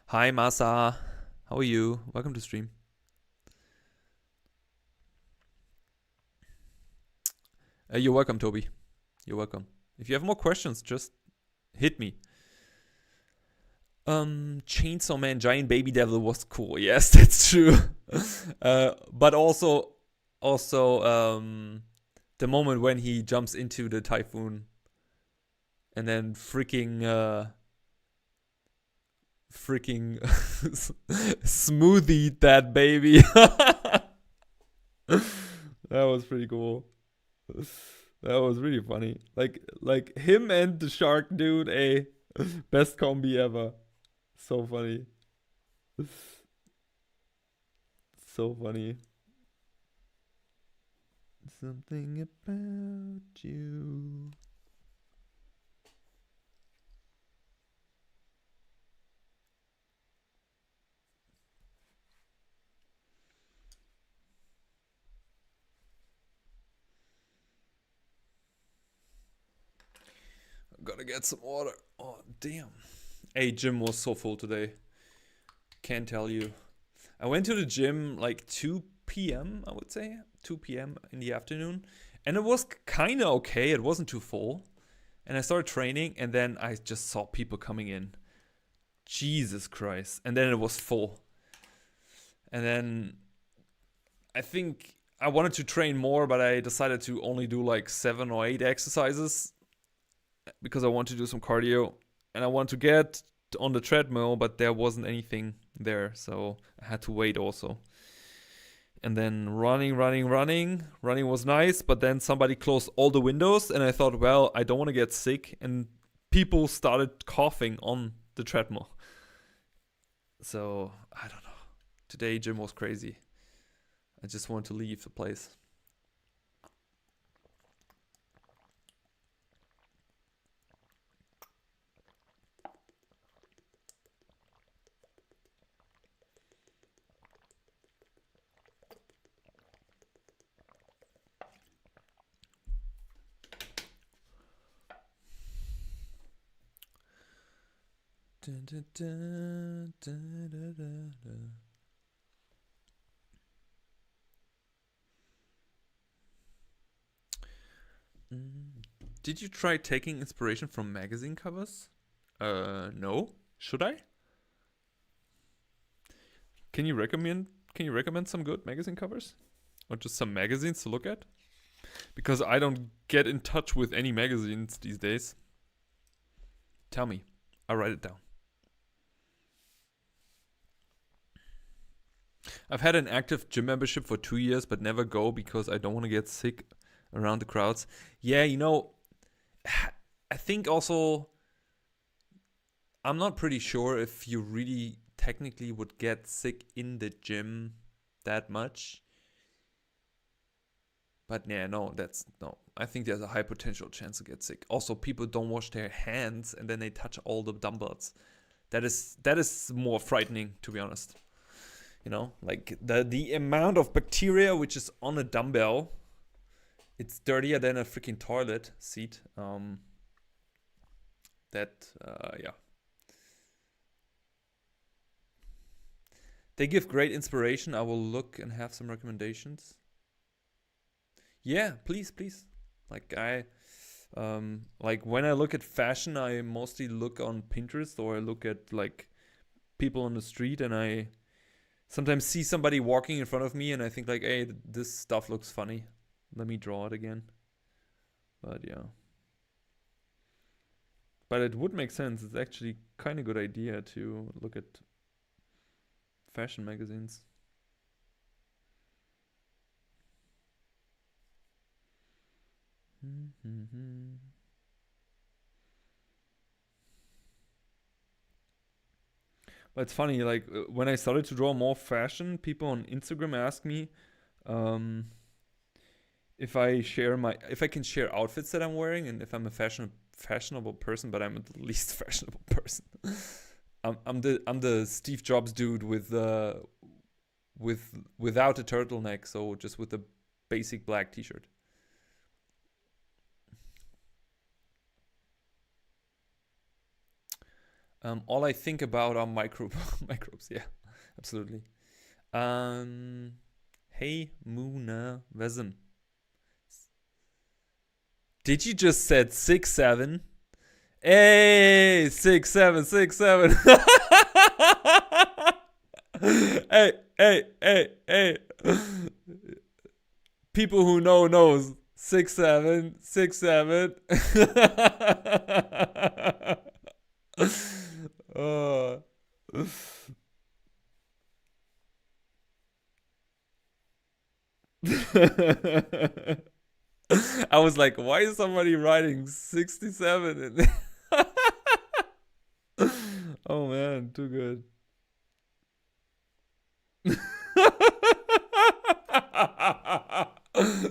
Hi, Masa. How are you? Welcome to stream. You're welcome, Toby. You're welcome. If you have more questions, just hit me. Chainsaw Man Giant Baby Devil was cool. Yes, that's true. But also the moment when he jumps into the typhoon and then freaking smoothie that baby. That was pretty cool. That was really funny. Like him and the shark dude, best combi ever. So funny. So funny. Something about you. Gotta get some water. Oh, damn. Hey, gym was so full today. Can't tell you. I went to the gym like 2 p.m., I would say. 2 p.m. in the afternoon. And it was kind of okay. It wasn't too full. And I started training, and then I just saw people coming in. Jesus Christ. And then it was full. And then I think I wanted to train more, but I decided to only do like 7 or 8 exercises because I want to do some cardio and I want to get on the treadmill, but there wasn't anything there, so I had to wait also. And then running was nice, but then somebody closed all the windows and I thought, well, I don't want to get sick, and people started coughing on the treadmill. So I don't know. Today gym was crazy. I just wanted to leave the place. Dun, dun, dun, dun, dun, dun, dun. Did you try taking inspiration from magazine covers? No. Should I? Can you recommend some good magazine covers? Or just some magazines to look at? Because I don't get in touch with any magazines these days. Tell me. I'll write it down. I've had an active gym membership for 2 years, but never go because I don't want to get sick around the crowds. Yeah, I think also I'm not pretty sure if you really technically would get sick in the gym that much. But yeah, no. I think there's a high potential chance to get sick. Also, people don't wash their hands and then they touch all the dumbbells. That is more frightening, to be honest. Like the amount of bacteria which is on a dumbbell, it's dirtier than a freaking toilet seat. Yeah. They give great inspiration. I will look and have some recommendations. Yeah, please. Like like when I look at fashion, I mostly look on Pinterest, or I look at like people on the street, and I sometimes see somebody walking in front of me and I think like, hey, this stuff looks funny. Let me draw it again. But yeah. But it would make sense. It's actually kind of good idea to look at fashion magazines. But it's funny, like when I started to draw more fashion, people on Instagram ask me if I can share outfits that I'm wearing, and if I'm a fashionable person, but I'm the least fashionable person. I'm the Steve Jobs dude without a turtleneck, so just with a basic black t-shirt. All I think about are microbes. Yeah, absolutely. Hey, Muna Vezem. Did you just said 6'7"? Hey, 6'7", 6'7". Hey. People who knows 6'7", 6'7". I was like, why is somebody writing 67? Oh man, too good.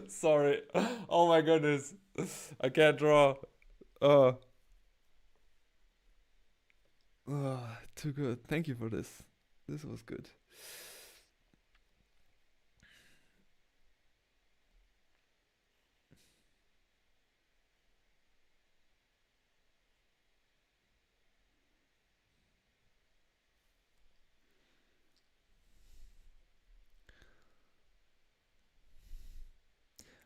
Sorry. Oh my goodness. I can't draw. Uh, too good. Thank you for this. This was good.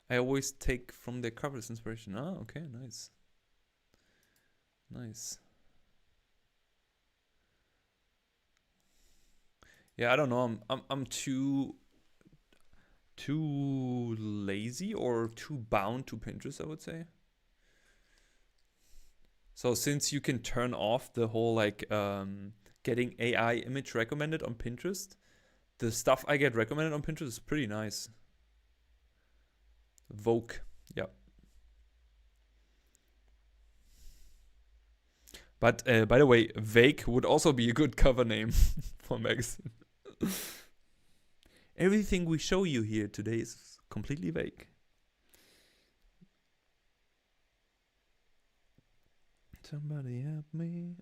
I always take from their covers inspiration. Ah, okay, nice. Nice. Yeah, I don't know. I'm too lazy or too bound to Pinterest, I would say. So since you can turn off the whole like getting AI image recommended on Pinterest, the stuff I get recommended on Pinterest is pretty nice. Vogue, yeah. But by the way, Vague would also be a good cover name for a magazine. Everything we show you here today is completely vague. Somebody help me.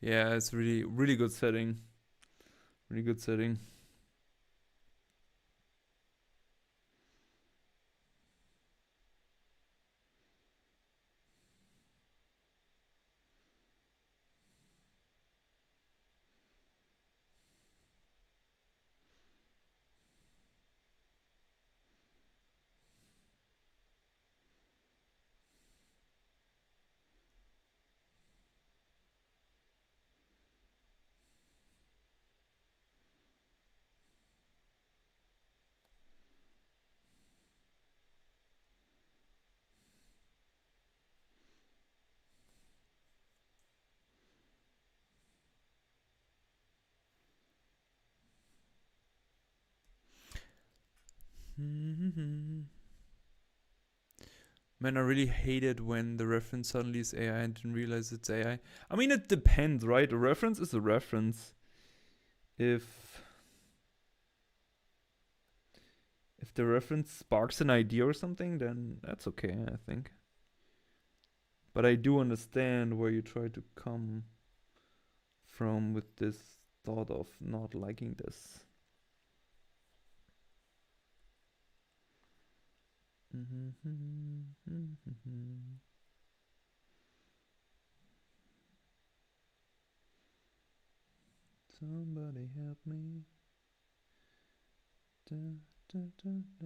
Yeah, it's really, really good setting. Really good setting. Man, I really hate it when the reference suddenly is AI and didn't realize it's AI. I mean, it depends, right? A reference is a reference. If the reference sparks an idea or something, then that's okay, I think. But I do understand where you try to come from with this thought of not liking this. Somebody help me. Da, da, da, da.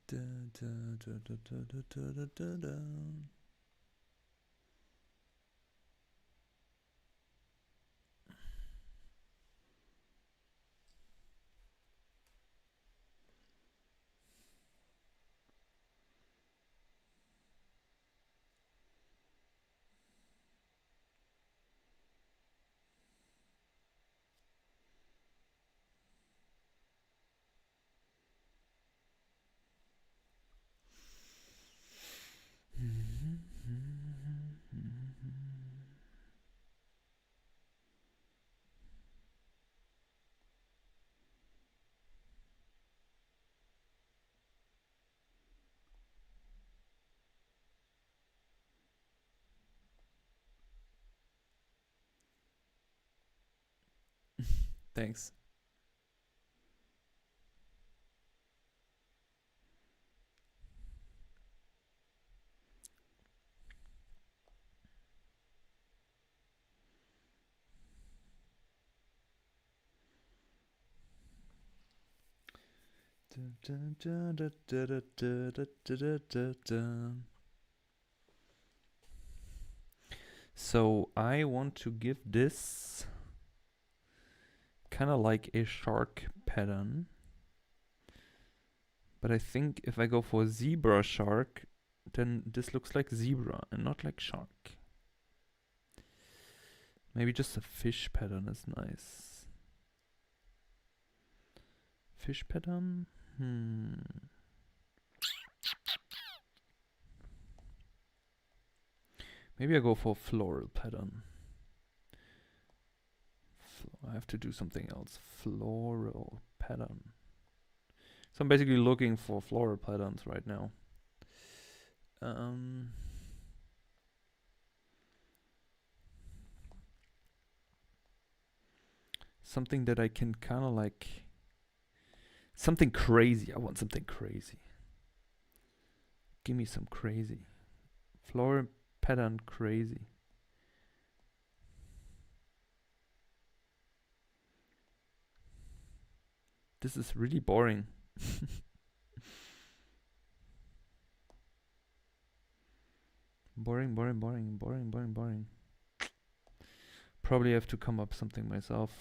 Da, da, da, da, da, da, da, da, da. Thanks. So I want to give this kind of like a shark pattern. But I think if I go for zebra shark, then this looks like zebra and not like shark. Maybe just a fish pattern is nice. Fish pattern? Maybe I go for floral pattern. I have to do something else. Floral pattern. So I'm basically looking for floral patterns right now. Something that I can kind of like... Something crazy. I want something crazy. Give me some crazy. Floral pattern crazy. This is really boring. Boring. Probably have to come up something myself.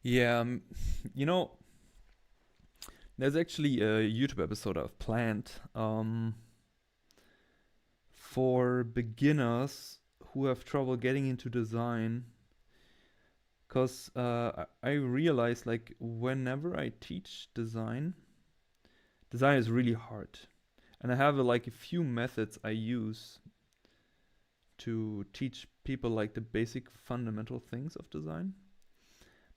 Yeah, you know, there's actually a YouTube episode I've planned for beginners who have trouble getting into design. Because I realize, like, whenever I teach design is really hard. And I have like a few methods I use to teach people like the basic fundamental things of design.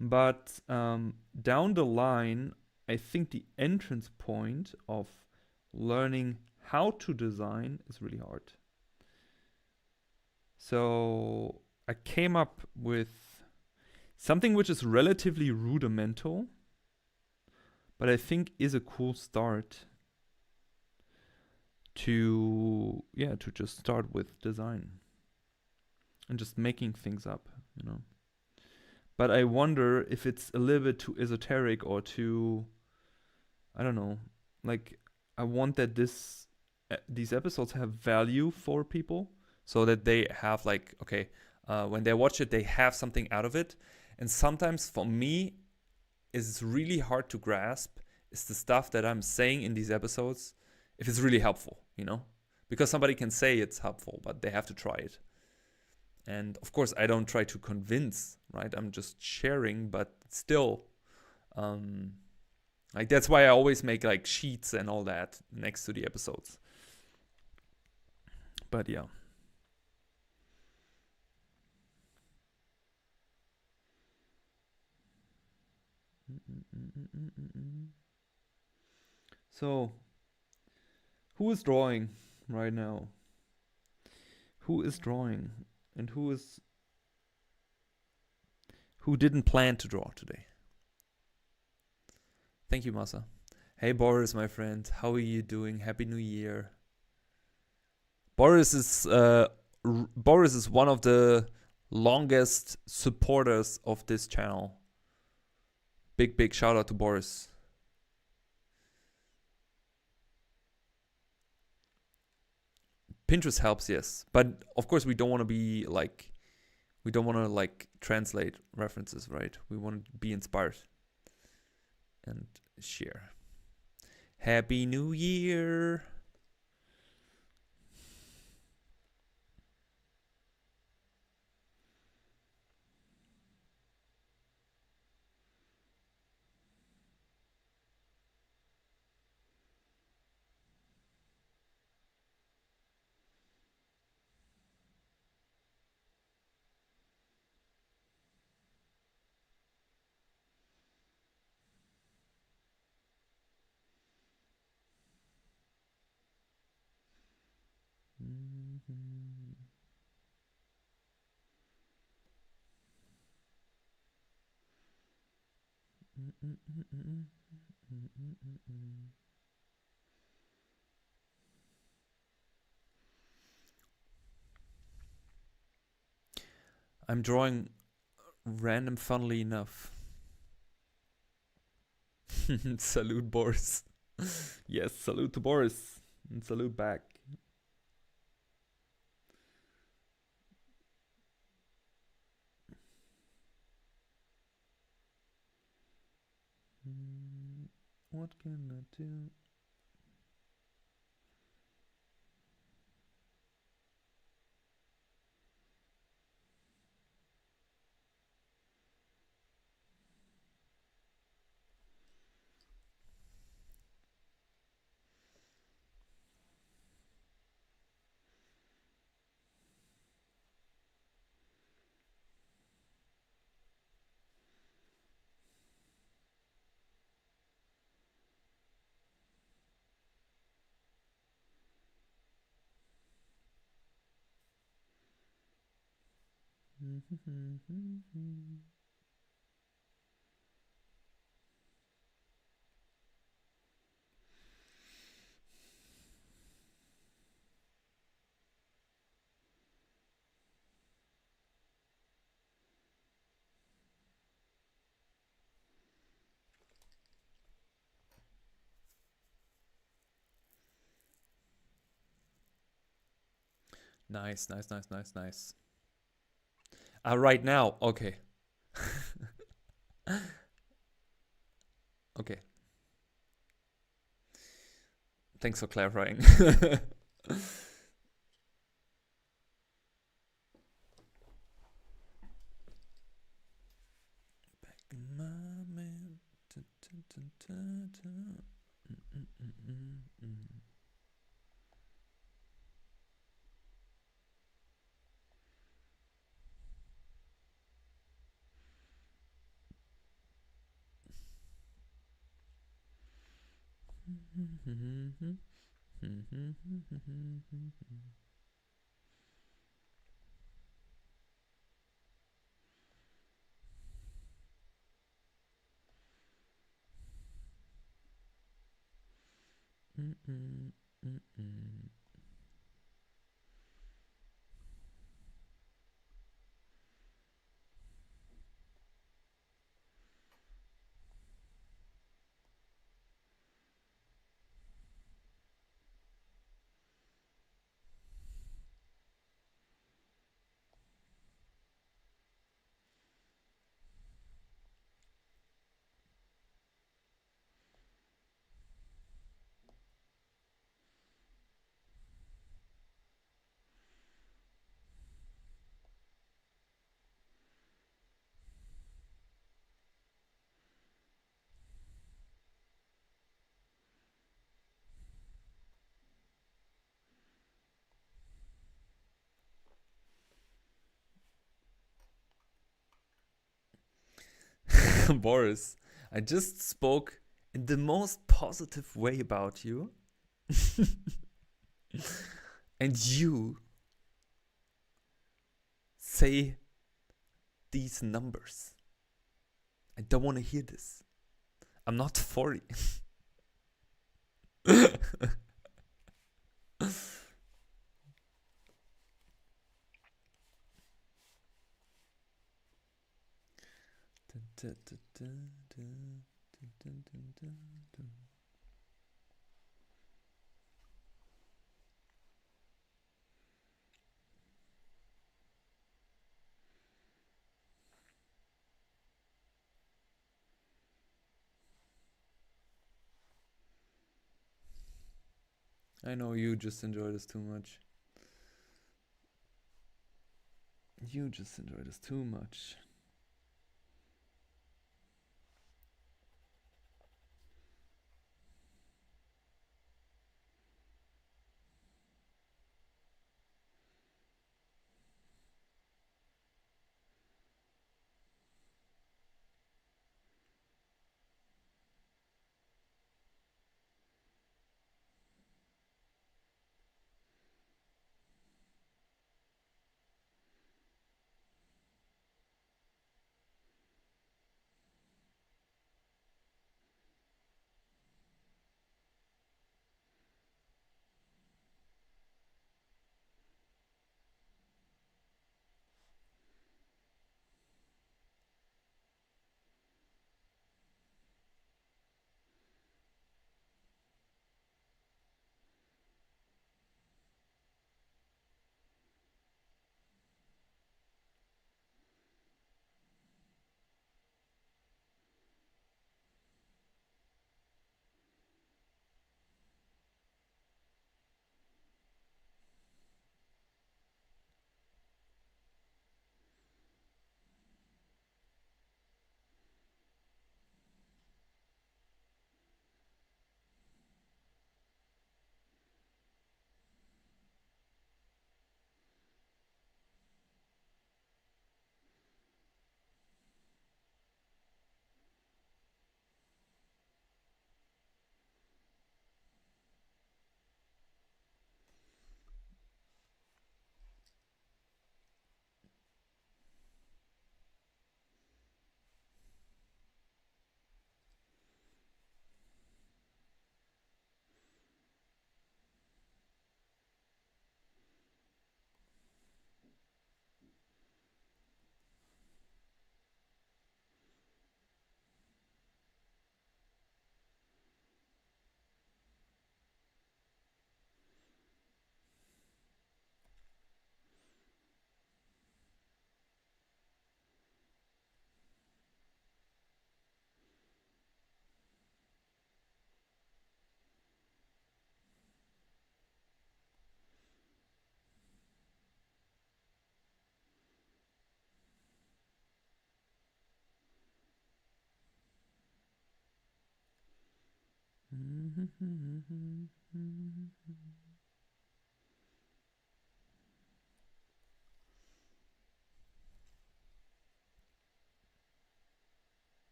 But down the line, I think the entrance point of learning how to design is really hard. So I came up with something which is relatively rudimental, but I think is a cool start to just start with design and just making things up, you know. But I wonder if it's a little bit too esoteric or too, I don't know. Like, I want that these episodes have value for people, so that they have like, okay, when they watch it, they have something out of it. And sometimes for me, it's really hard to grasp is the stuff that I'm saying in these episodes, if it's really helpful, you know? Because somebody can say it's helpful, but they have to try it. And of course, I don't try to convince, right? I'm just sharing, but still, like that's why I always make like sheets and all that next to the episodes. But yeah. So, who is drawing right now? Who is drawing? And who didn't plan to draw today? Thank you, Masa. Hey Boris, my friend, how are you doing? Happy New Year. Boris is one of the longest supporters of this channel. Big shout out to Boris. Pinterest helps, yes, but of course we don't want to be like, we don't want to like translate references, right? We want to be inspired and share. Happy New Year. I'm drawing random, funnily enough. Salute, Boris. Yes, salute to Boris. And salute back. What can I do? Nice. Right now, okay. Okay. Thanks for clarifying. Boris, I just spoke in the most positive way about you. And you say these numbers. I don't want to hear this. I'm not 40. I know you just enjoy this too much. You just enjoy this too much.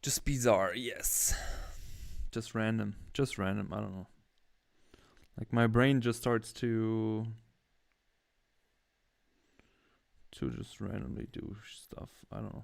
Just bizarre, yes. Just random. Just random. I don't know. Like my brain just starts to just randomly do stuff. I don't know.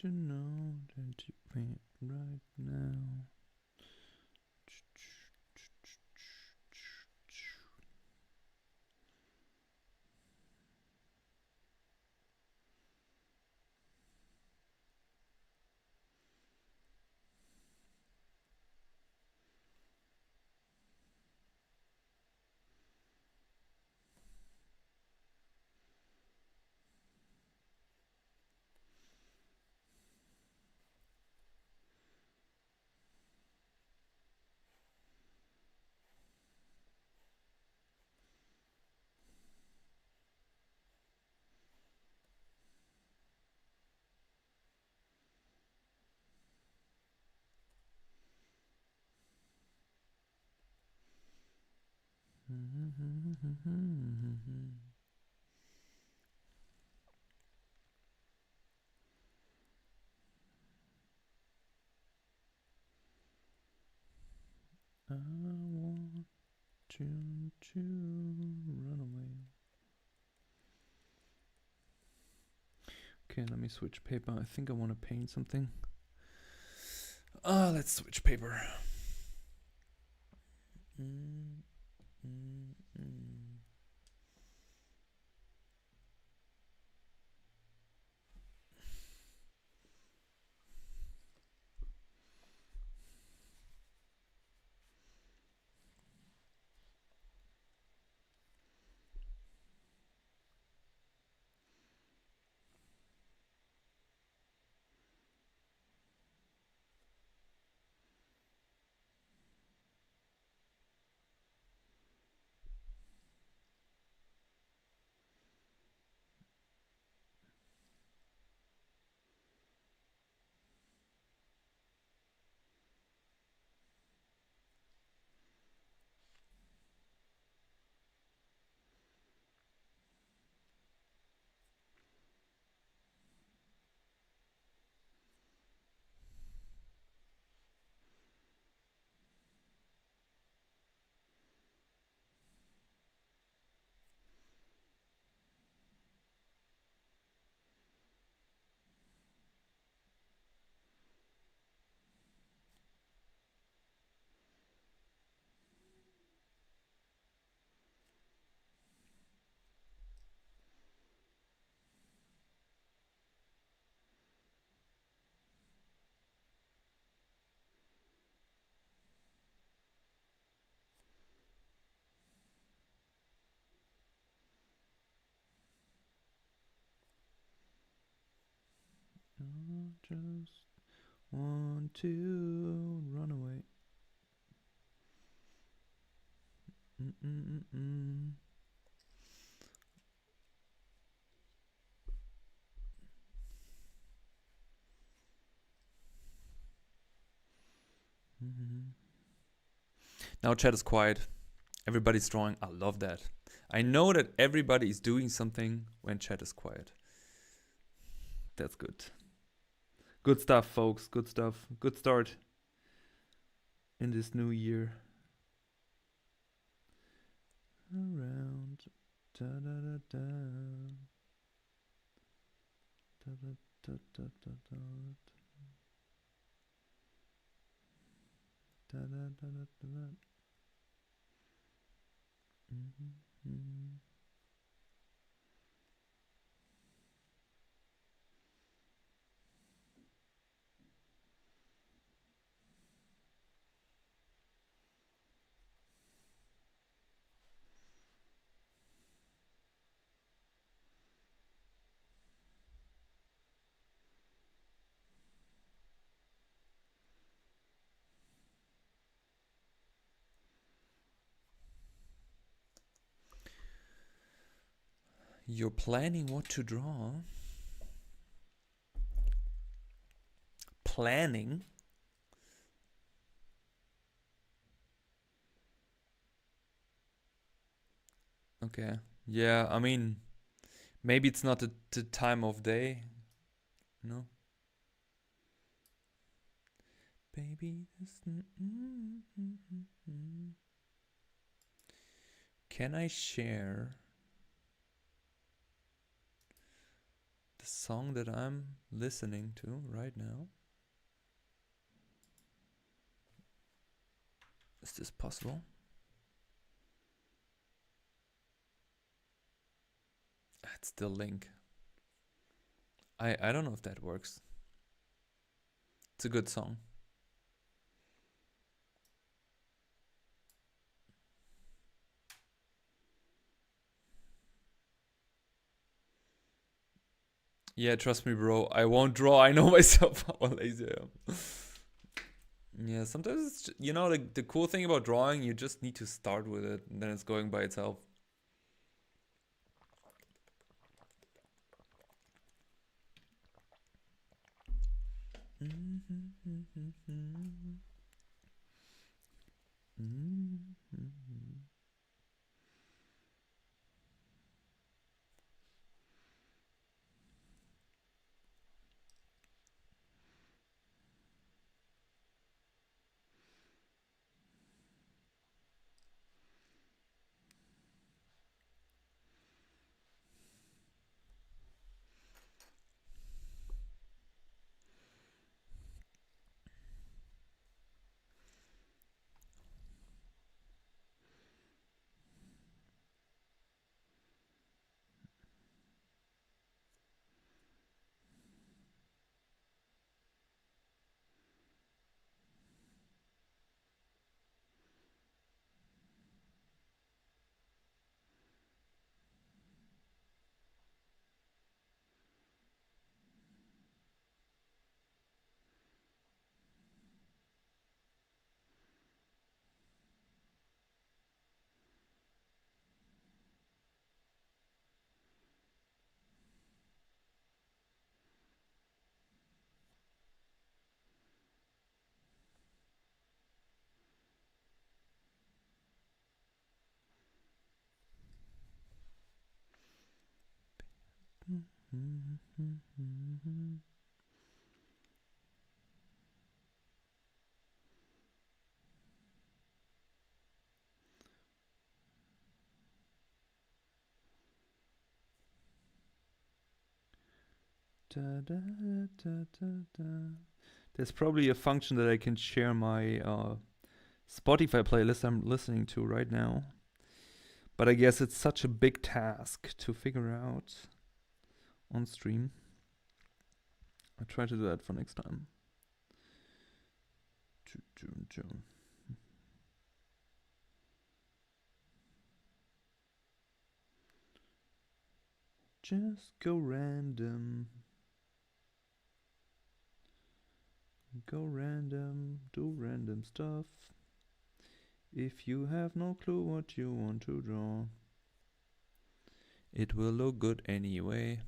To know that you paint right now. I want to run away. Okay, let me switch paper. I think I want to paint something. Let's switch paper. Just want to run away. Mm-mm-mm-mm. Mm-hmm. Now chat is quiet. Everybody's drawing. I love that. I know that everybody is doing something when chat is quiet. That's good. Good stuff, folks. Good stuff. Good start in this new year. Around. Da da da da. Da da da da da da. Da da da da da. Mm-hmm. You're planning what to draw? Planning? Okay. Yeah, I mean, maybe it's not the time of day, no? Baby, this. Can I share the song that I'm listening to right now? Is this possible? That's the link. I don't know if that works. It's a good song. Yeah, trust me, bro. I won't draw. I know myself how lazy I am. Yeah, sometimes it's you know the cool thing about drawing, you just need to start with it, and then it's going by itself. Da, da, da, da, da. There's probably a function that I can share my Spotify playlist I'm listening to right now. But I guess it's such a big task to figure out on stream. I'll try to do that for next time. Just go random. Go random, do random stuff. If you have no clue what you want to draw, it will look good anyway.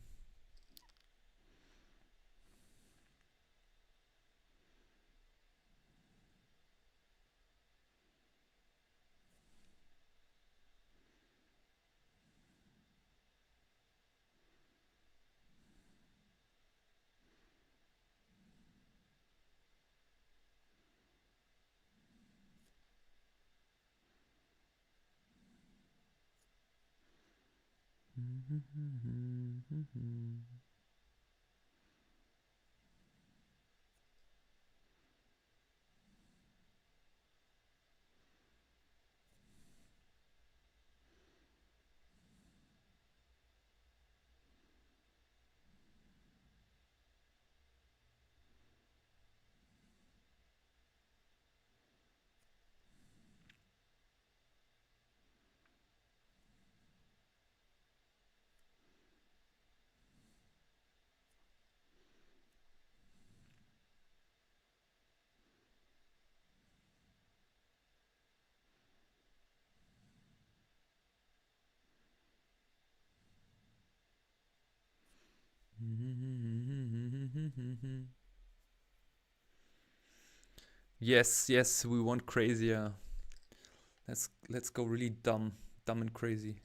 Yes, yes, we want crazier. Let's go really dumb and crazy.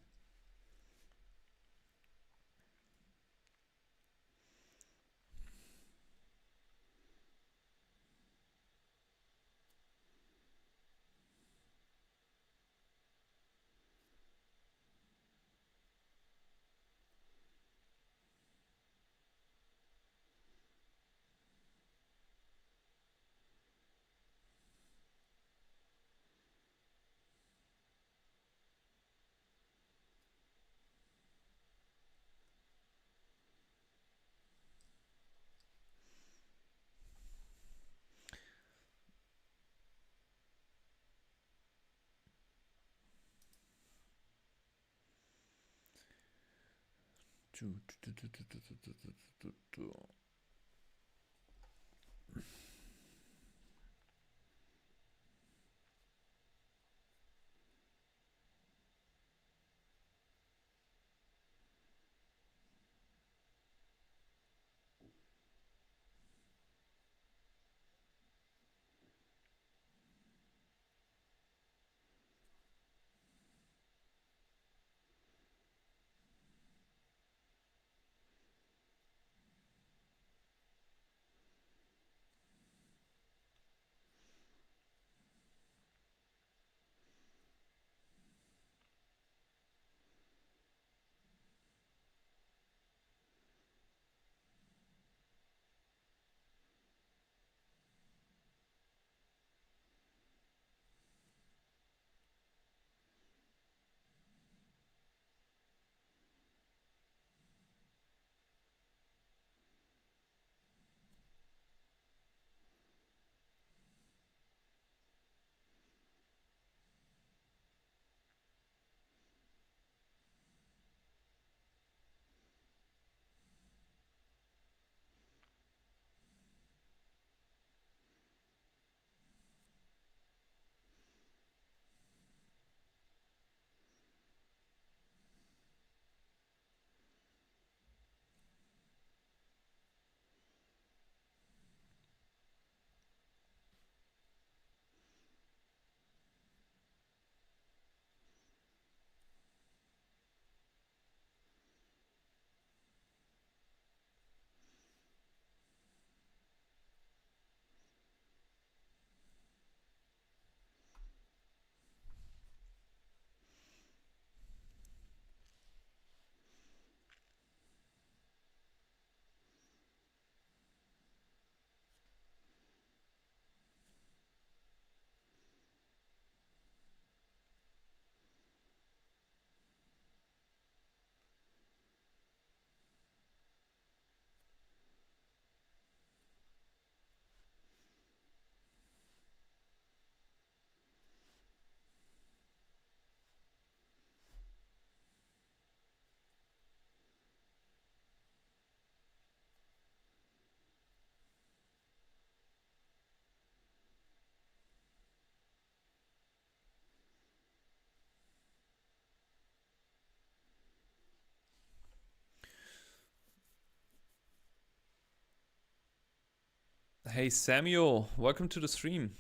Hey Samuel, welcome to the stream.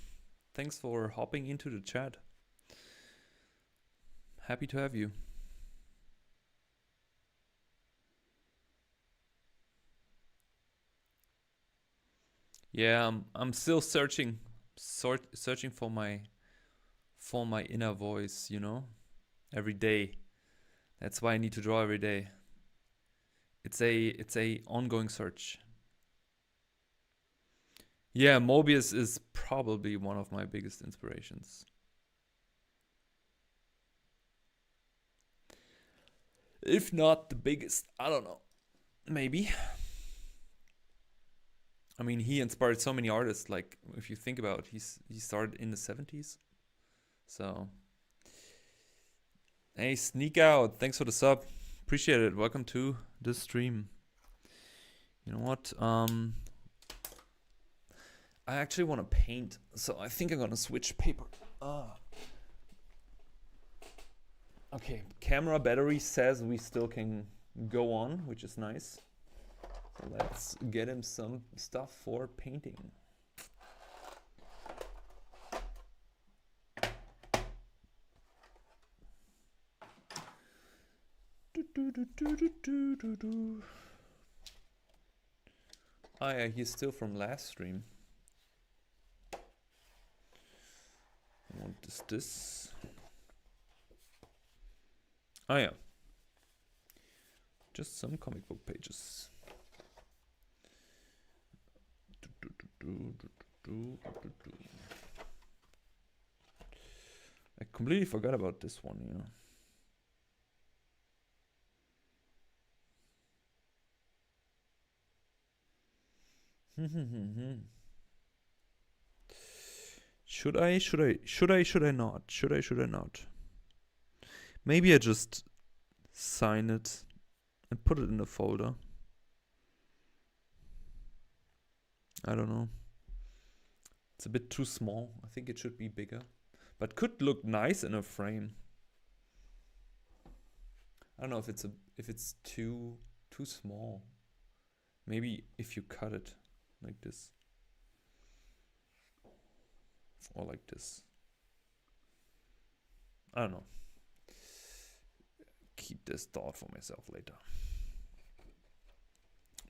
Thanks for hopping into the chat. Happy to have you. Yeah, I'm still searching for my inner voice, you know? Every day. That's why I need to draw every day. It's a ongoing search. Yeah, Mobius is probably one of my biggest inspirations. If not the biggest, I don't know. Maybe. I mean, he inspired so many artists. Like, if you think about it, he started in the 70s. So, hey, Sneak Out, thanks for the sub. Appreciate it. Welcome to the stream. You know what? I actually want to paint, so I think I'm gonna switch paper. Okay, camera battery says we still can go on, which is nice. So let's get him some stuff for painting. Oh yeah, he's still from last stream. What is this? Oh yeah. Just some comic book pages. I completely forgot about this one, you know. Should I not? Maybe I just sign it and put it in a folder. I don't know. It's a bit too small. I think it should be bigger, but could look nice in a frame. I don't know if it's too small. Maybe if you cut it like this or like this. I don't know. Keep this thought for myself later.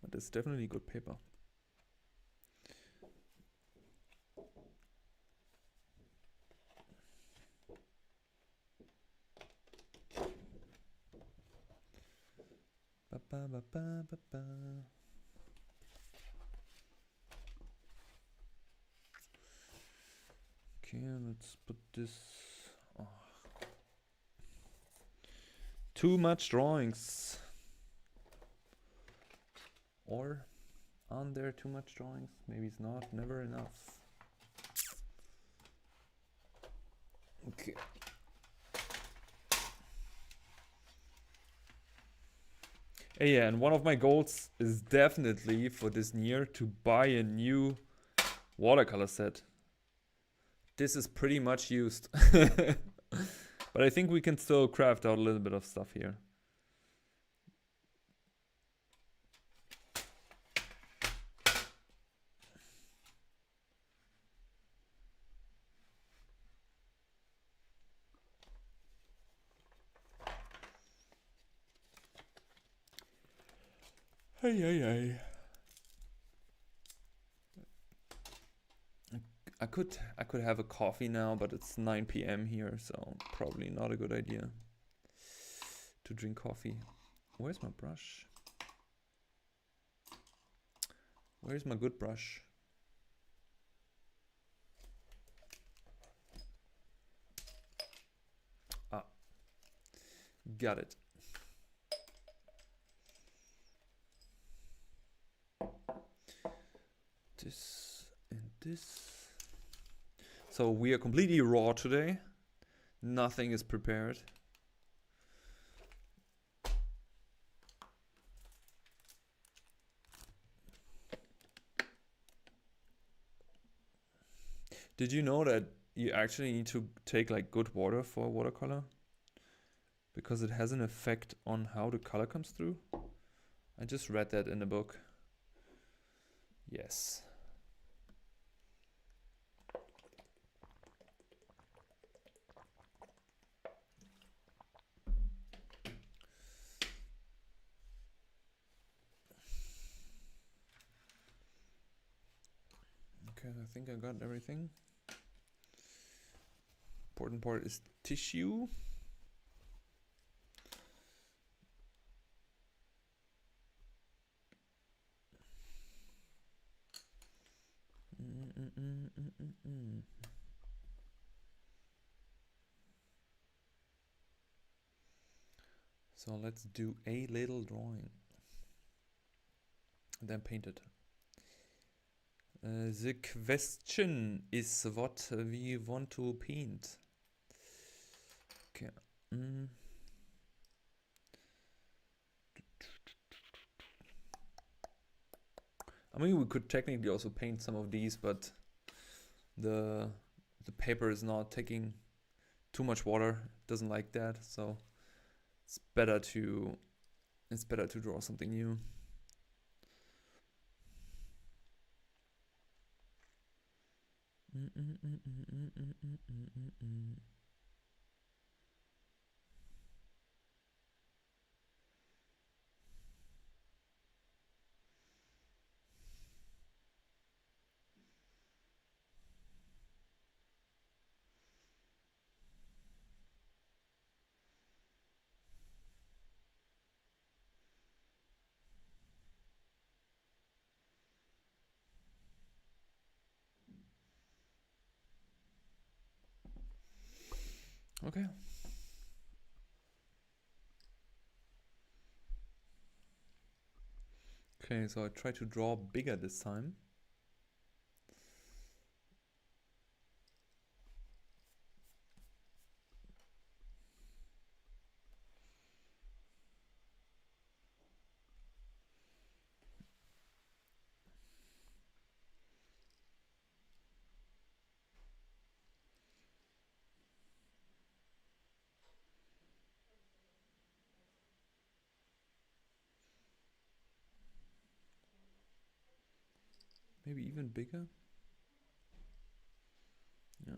But it's definitely good paper. Okay, let's put this. Oh. Too much drawings. Or aren't there too much drawings? Maybe it's not. Never enough. Okay. Yeah, and one of my goals is definitely for this year to buy a new watercolor set. This is pretty much used. But I think we can still craft out a little bit of stuff here. Hey. I could have a coffee now, but it's 9 p.m. here, so probably not a good idea to drink coffee. Where's my brush? Where's my good brush? Ah, got it. This and this. So we are completely raw today. Nothing is prepared. Did you know that you actually need to take like good water for watercolor? Because it has an effect on how the color comes through. I just read that in a book. Yes. I think I got everything. Important part is tissue. So let's do a little drawing. And then paint it. The question is what we want to paint. Okay. I mean, we could technically also paint some of these, but the paper is not taking too much water. It doesn't like that, so it's better to draw something new. Okay. Okay, so I try to draw bigger this time. Maybe even bigger. Yeah,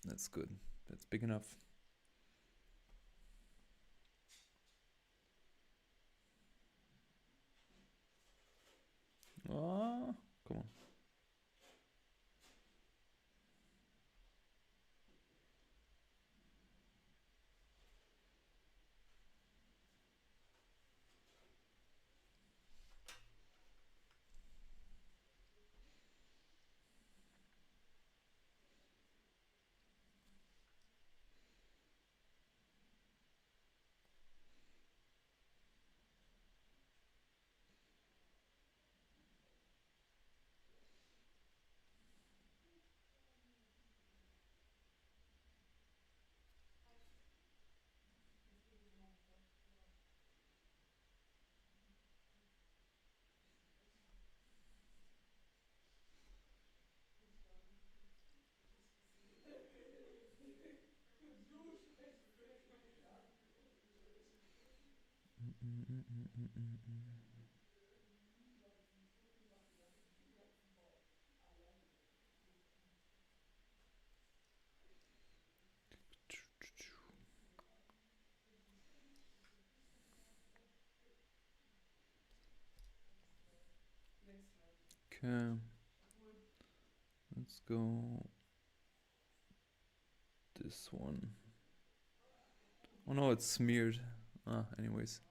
that's good. That's big enough. Oh, come on. Okay. Let's go this one. Oh no, it's smeared. Anyways.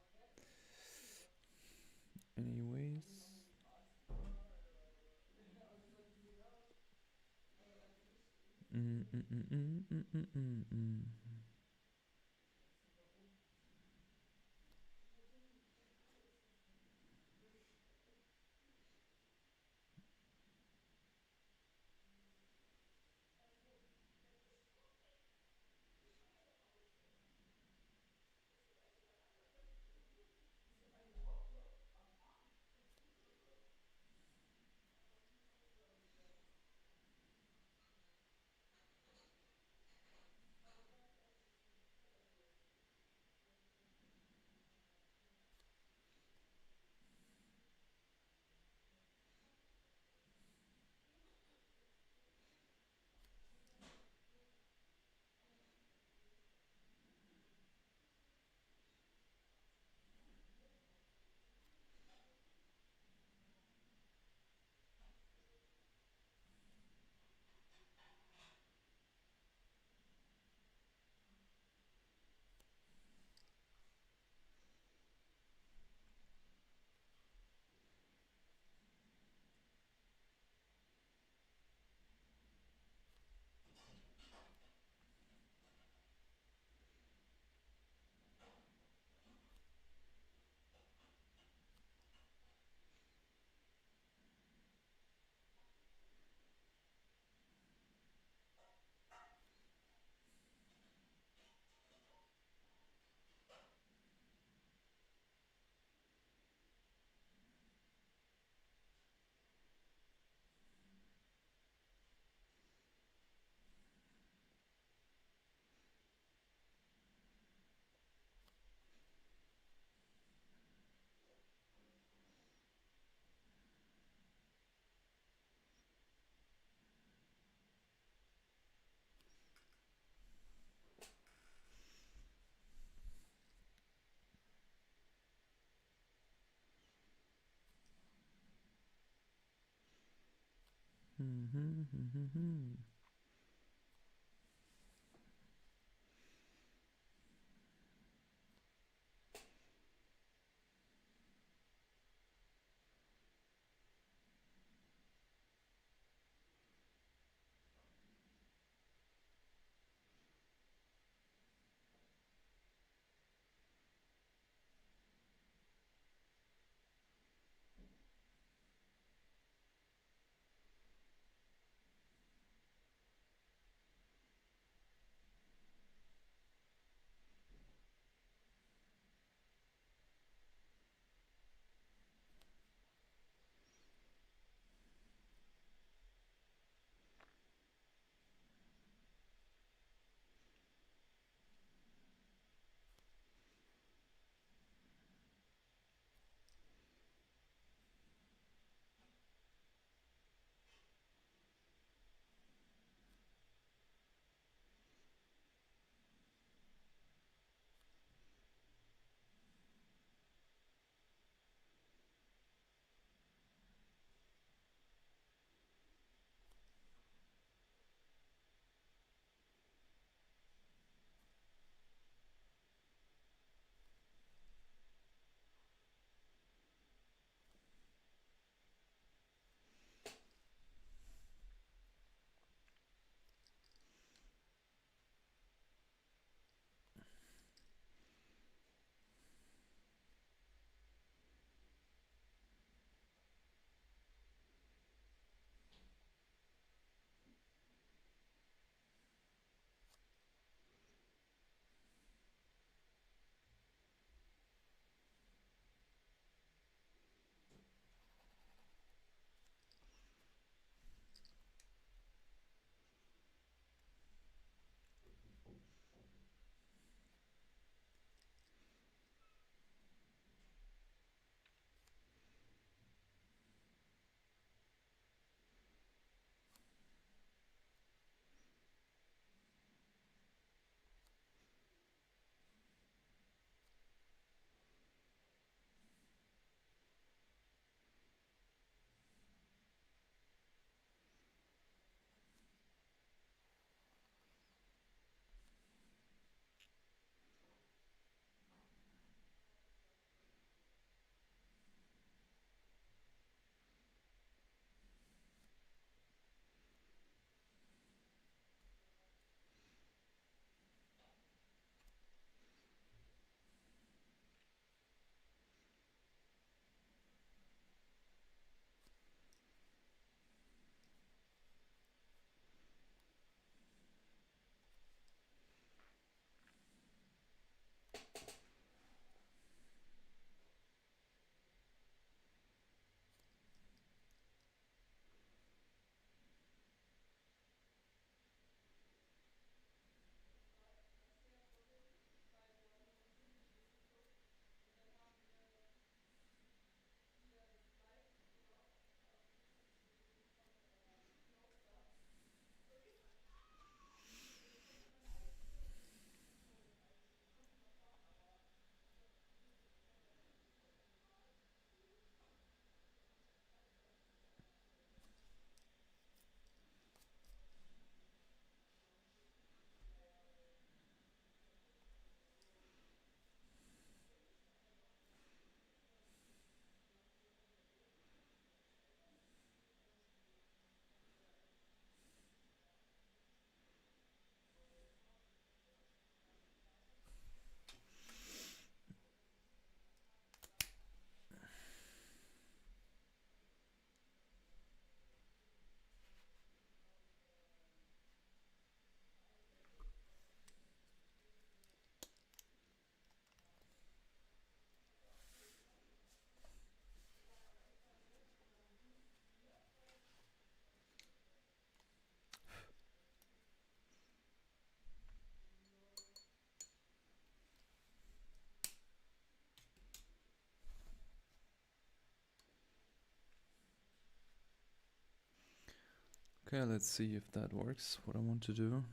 Okay, let's see if that works, what I want to do.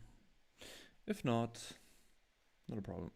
If not, not a problem.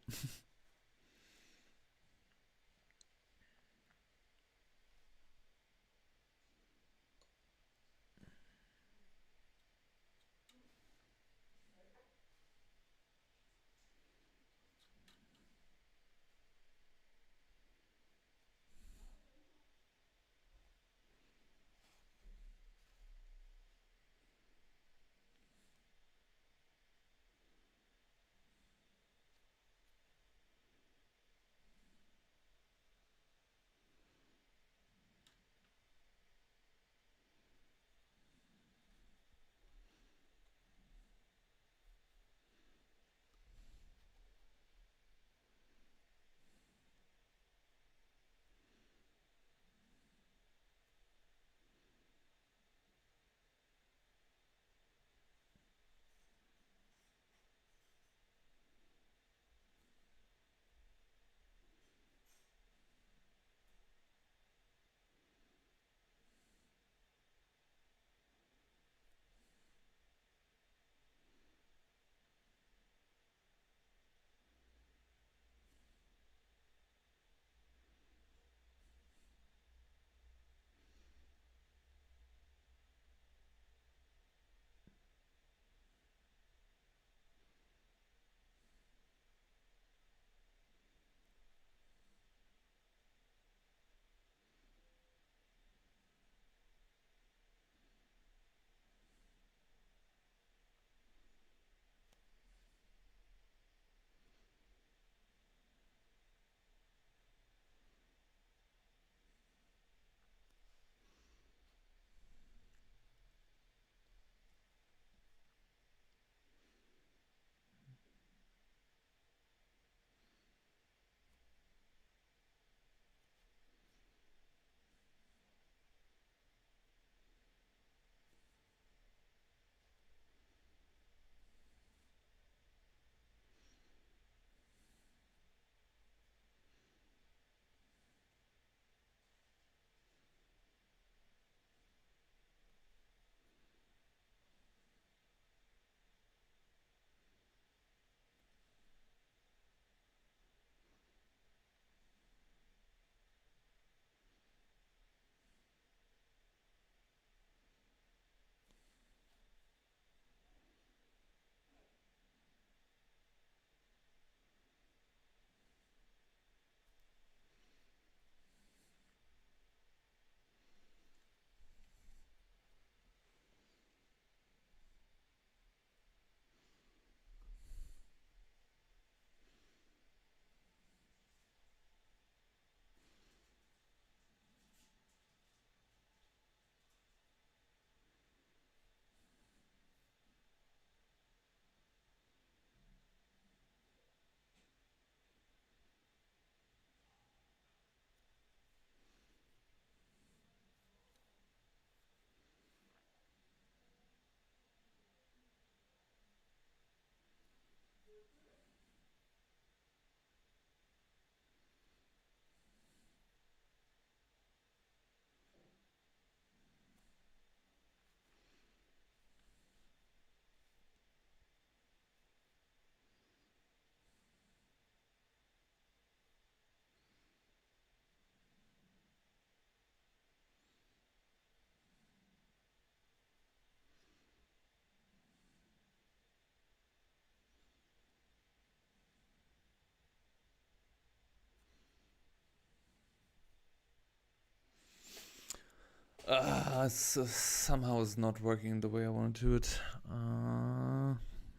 Somehow it's not working the way I want to do it.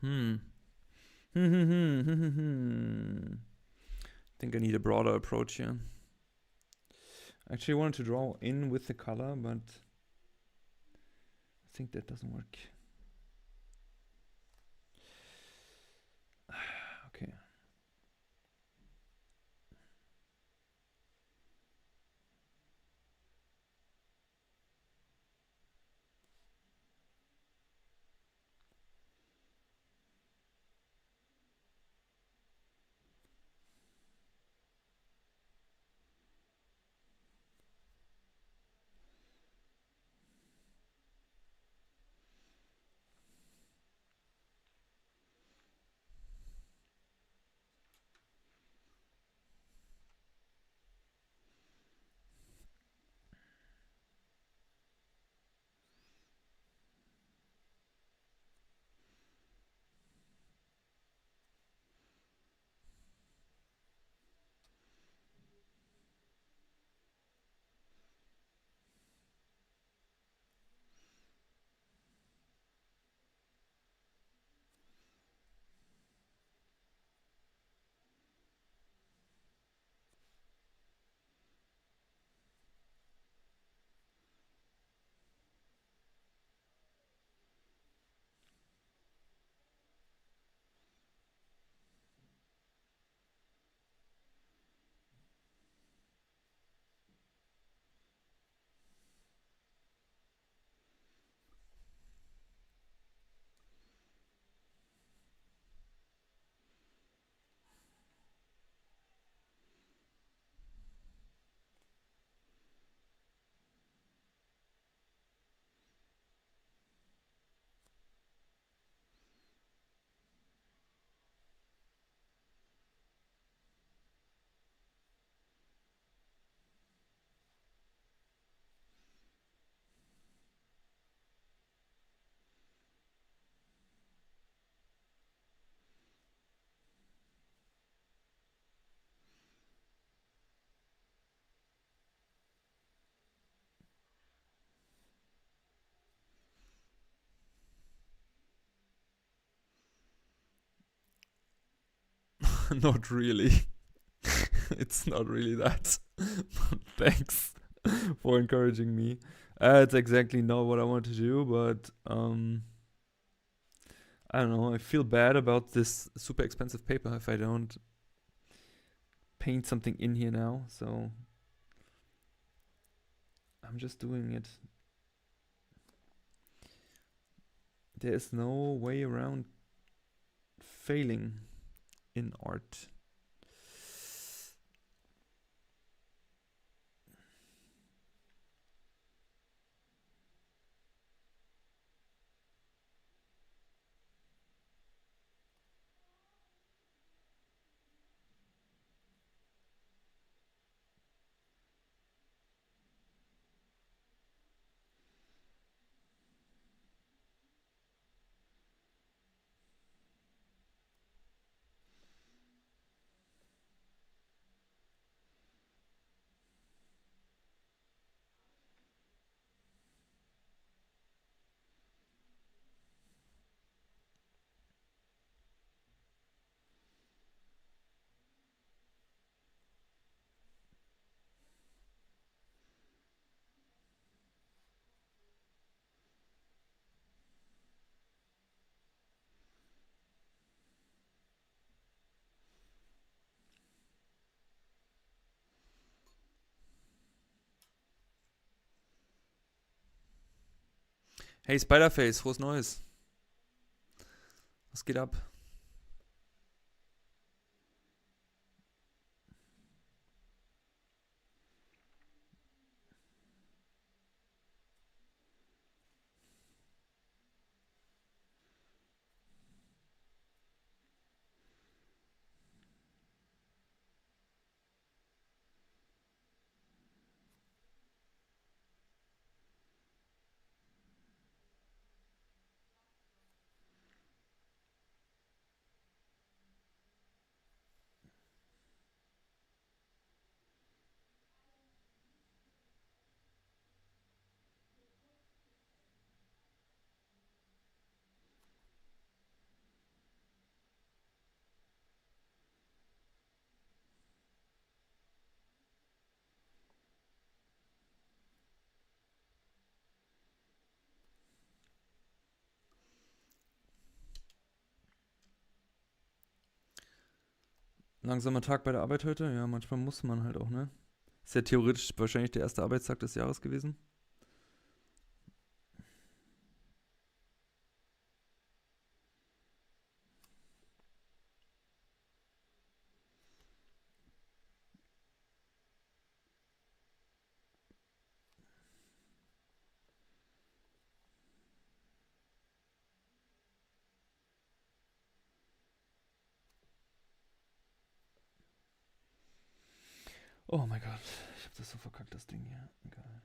Hmm. Think I need a broader approach here. Actually, I wanted to draw in with the color, but I think that doesn't work. Okay. Not really. It's not really that. Thanks for encouraging me. It's exactly not what I want to do, but I don't know. I feel bad about this super expensive paper if I don't paint something in here now. So I'm just doing it. There is no way around failing in art. Hey Spiderface, frohes Neues. Was geht ab? Langsamer Tag bei der Arbeit heute? Ja, manchmal muss man halt auch, ne? Ist ja theoretisch wahrscheinlich der erste Arbeitstag des Jahres gewesen. Oh mein Gott, ich hab das so verkackt, das Ding hier. Egal.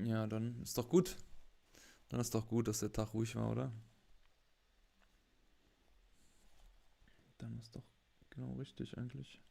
Ja, dann ist doch gut. Dann ist doch gut, dass der Tag ruhig war, oder? Dann ist doch genau richtig eigentlich.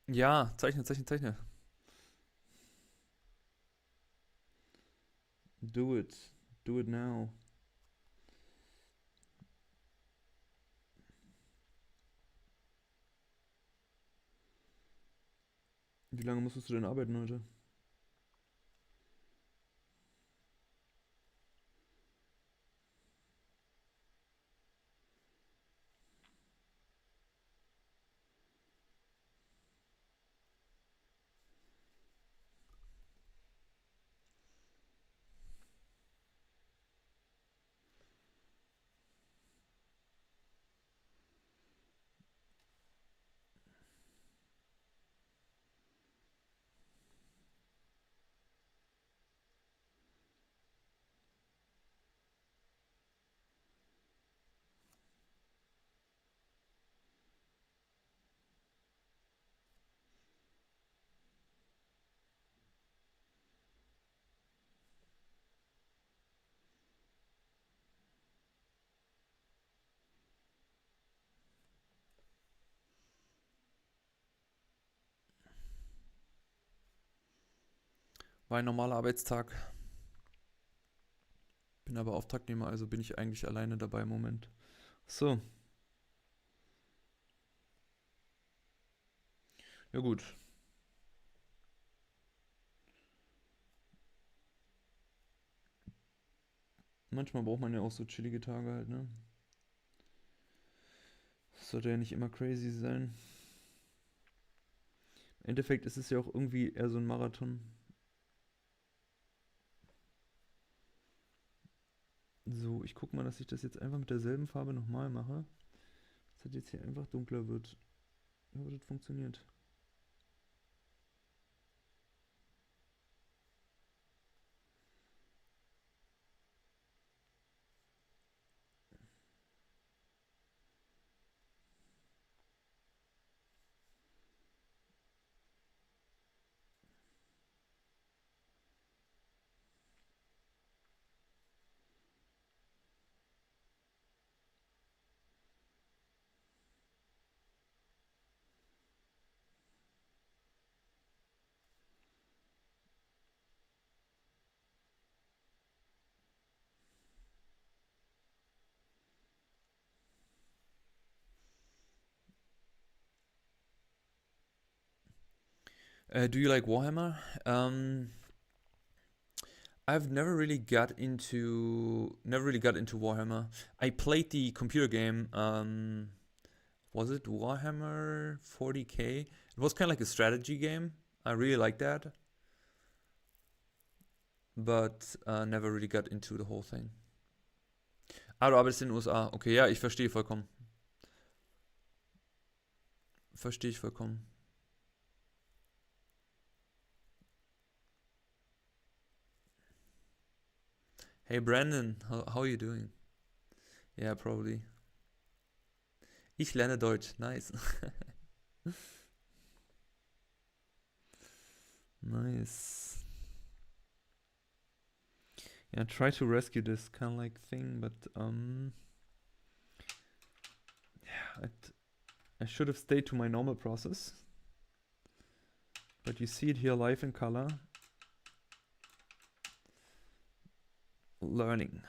Ja, zeichne, zeichne, zeichne. Do it. Do it now. Wie lange musstest du denn arbeiten heute? War ein normaler Arbeitstag. Bin aber Auftragnehmer, also bin ich eigentlich alleine dabei im Moment. So, ja gut. Manchmal braucht man ja auch so chillige Tage halt, ne? Das sollte ja nicht immer crazy sein. Im Endeffekt ist es ja auch irgendwie eher so ein Marathon. So, ich guck mal, dass ich das jetzt einfach mit derselben Farbe nochmal mache. Dass das jetzt hier einfach dunkler wird. Ich hoffe, das funktioniert. Do you like Warhammer? I've never really got into Warhammer. I played the computer game. Was it Warhammer 40K? It was kind of like a strategy game. I really liked that, but never really got into the whole thing. Ah, du arbeitest in den USA. Okay, ja, ich verstehe vollkommen. Verstehe ich vollkommen. Hey Brandon, how are you doing? Yeah, probably. Ich lerne Deutsch. Nice. Nice. Yeah, try to rescue this kind of like thing, but yeah, I should have stayed to my normal process. But you see it here live in color. Learning.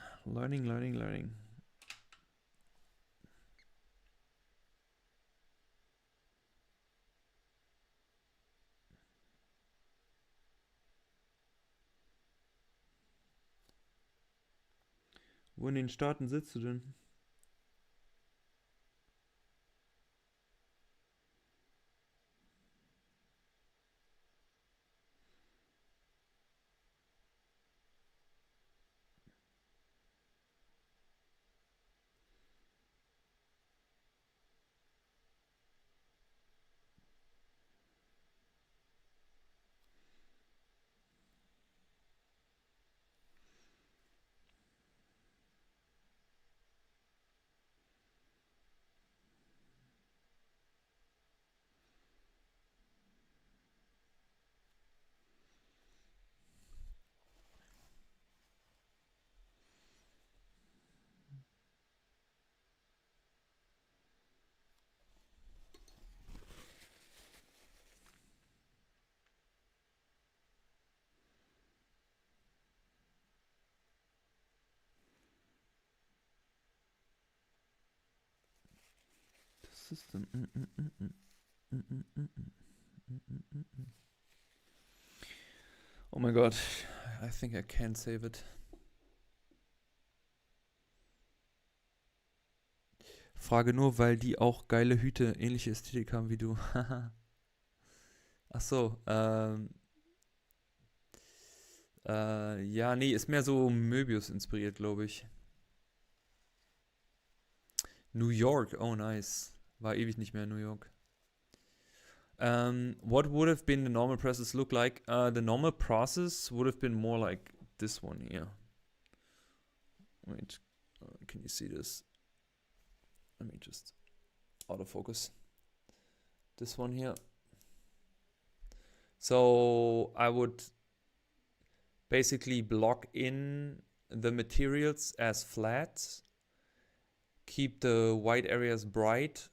Wo in den Staaten sitzt du denn? System. Oh my god, I think I can't save it. Frage nur, weil die auch geile Hüte, ähnliche Ästhetik haben wie du. Ach so, ja, nee, ist mehr so Möbius inspiriert, glaube ich. New York, oh nice. War ewig nicht mehr in New York. What would have been the normal process look like? The normal process would have been more like this one here. Wait, can you see this? Let me just autofocus. This one here. So I would basically block in the materials as flat, keep the white areas bright,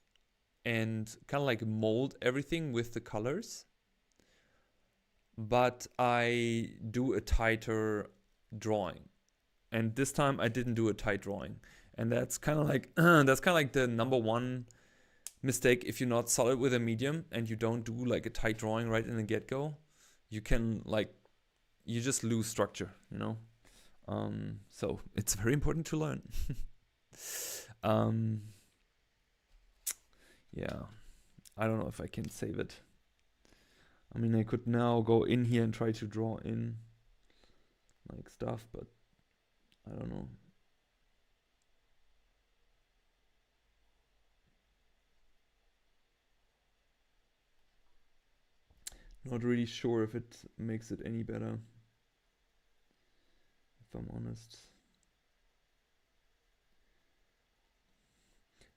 and kind of like mold everything with the colors. But I do a tighter drawing. And this time I didn't do a tight drawing. And that's kind of like the number one mistake if you're not solid with a medium and you don't do like a tight drawing right in the get-go. You can you just lose structure, you know? So it's very important to learn. Yeah, I don't know if I can save it. I mean, I could now go in here and try to draw in like stuff, but I don't know. Not really sure if it makes it any better, if I'm honest.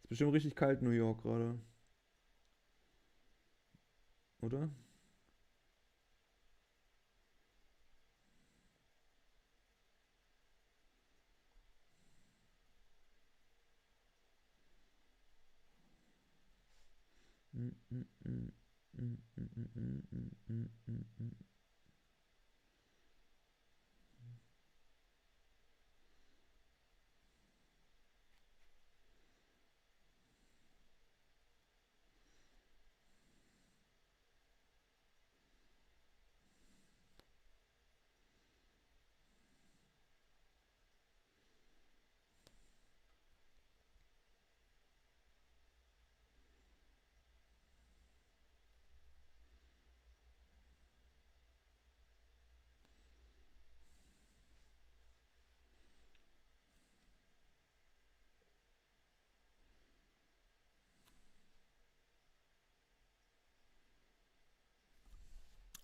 Ist bestimmt richtig kalt in New York gerade. Oder?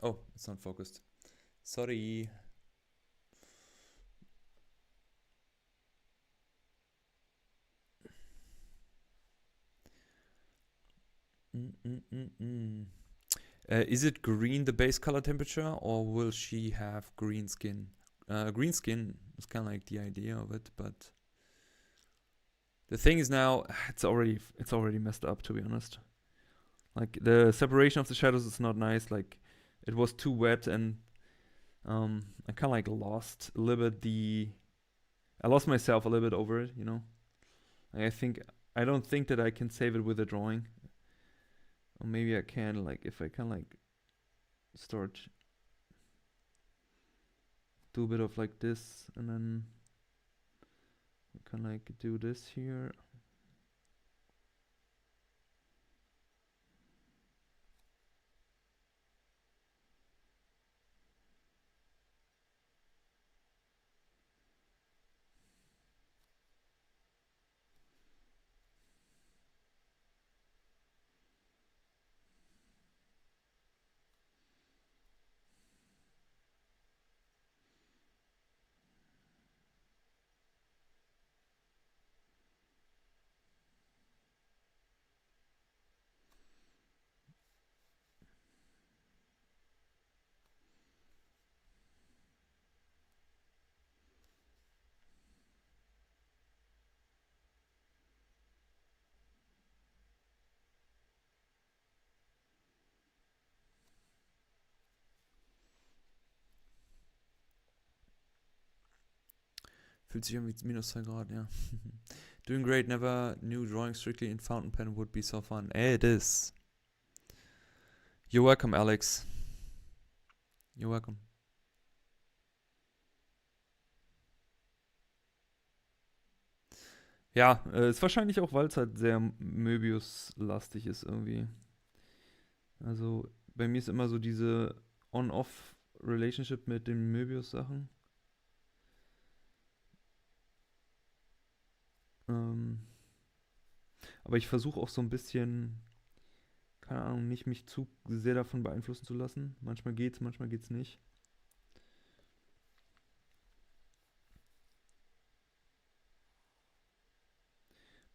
Oh, it's not focused. Sorry. Mm-mm-mm-mm. Is it green the base color temperature, or will she have green skin? Green skin is kind of like the idea of it, but the thing is now it's already messed up, to be honest. Like the separation of the shadows is not nice. Like it was too wet, and I kind of like lost a little bit I lost myself a little bit over it. Like, I don't think that I can save it with a drawing. Or maybe I can, like, if I can like start do a bit of like this, and then I can like do this here. Fühlt sich irgendwie minus 2 Grad, ja. Doing great, never knew drawing strictly in fountain pen would be so fun. It is. You're welcome, Alex. You're welcome. Ja, ist wahrscheinlich auch, weil es halt sehr Möbius-lastig ist irgendwie. Also bei mir ist immer so diese On-Off-Relationship mit den Möbius-Sachen. Ähm, aber ich versuche auch so ein bisschen, keine Ahnung, nicht mich zu sehr davon beeinflussen zu lassen. Manchmal geht's nicht.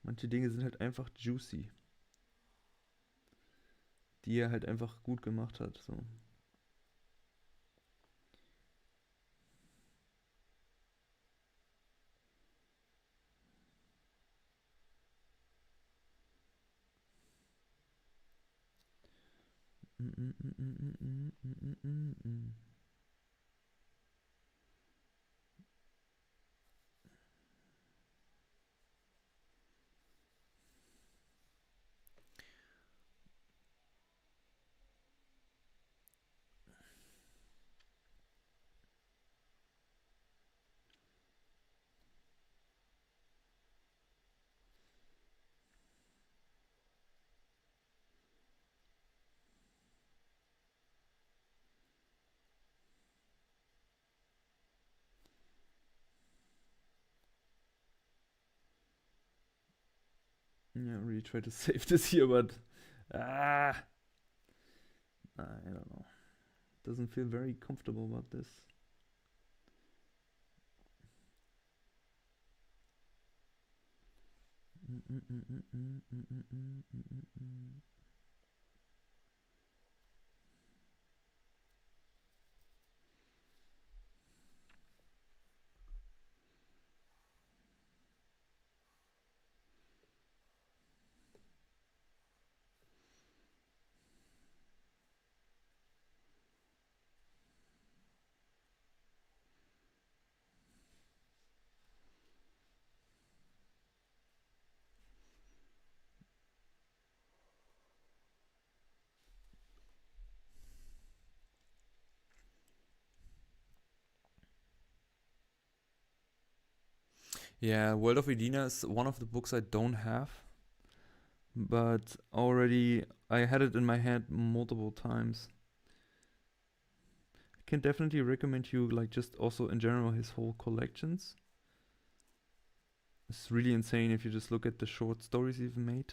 Manche Dinge sind halt einfach juicy, die er halt einfach gut gemacht hat. So. Mm, mm, mm, mm, mm, mm, mm, mm, mm. Yeah, I really try to save this here, but I don't know. Doesn't feel very comfortable about this. Yeah, World of Edina is one of the books I don't have, but already I had it in my head multiple times. I can definitely recommend you, like, just also in general his whole collections. It's really insane if you just look at the short stories he's made.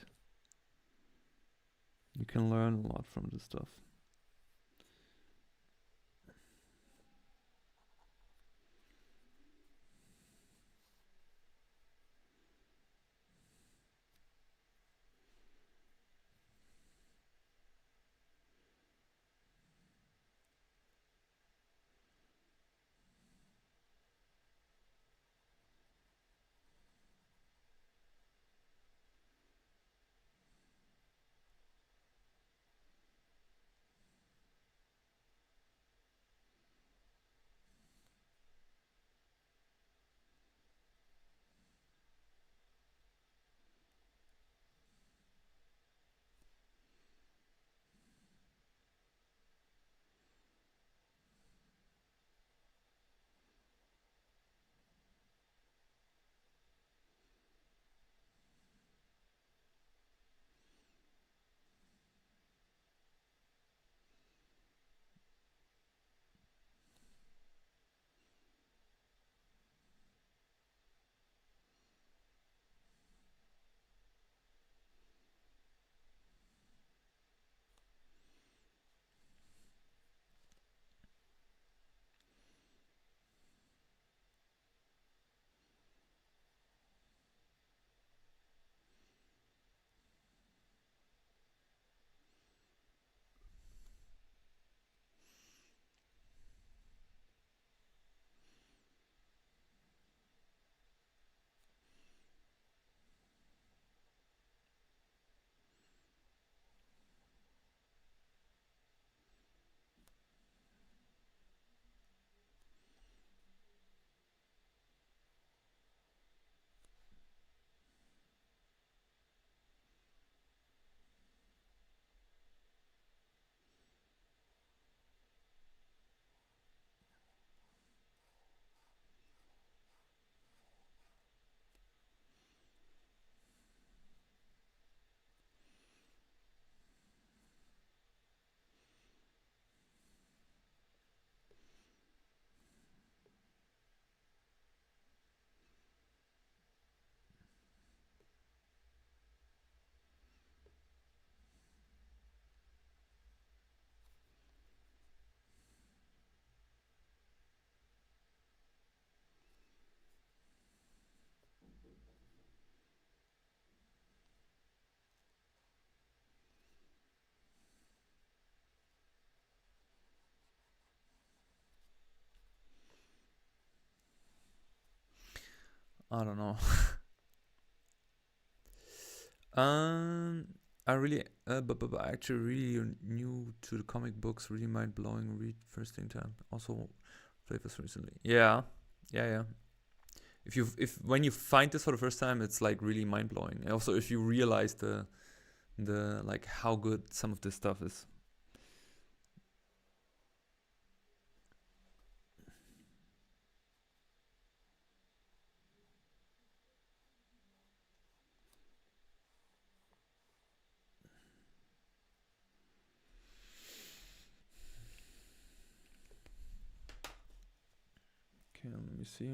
You can learn a lot from this stuff. I don't know. Um, I really, but I actually really new to the comic books, really mind blowing. Read first thing time. Also, played this recently. Yeah, yeah. If when you find this for the first time, it's like really mind blowing. Also, if you realize the like how good some of this stuff is. Okay, let me see.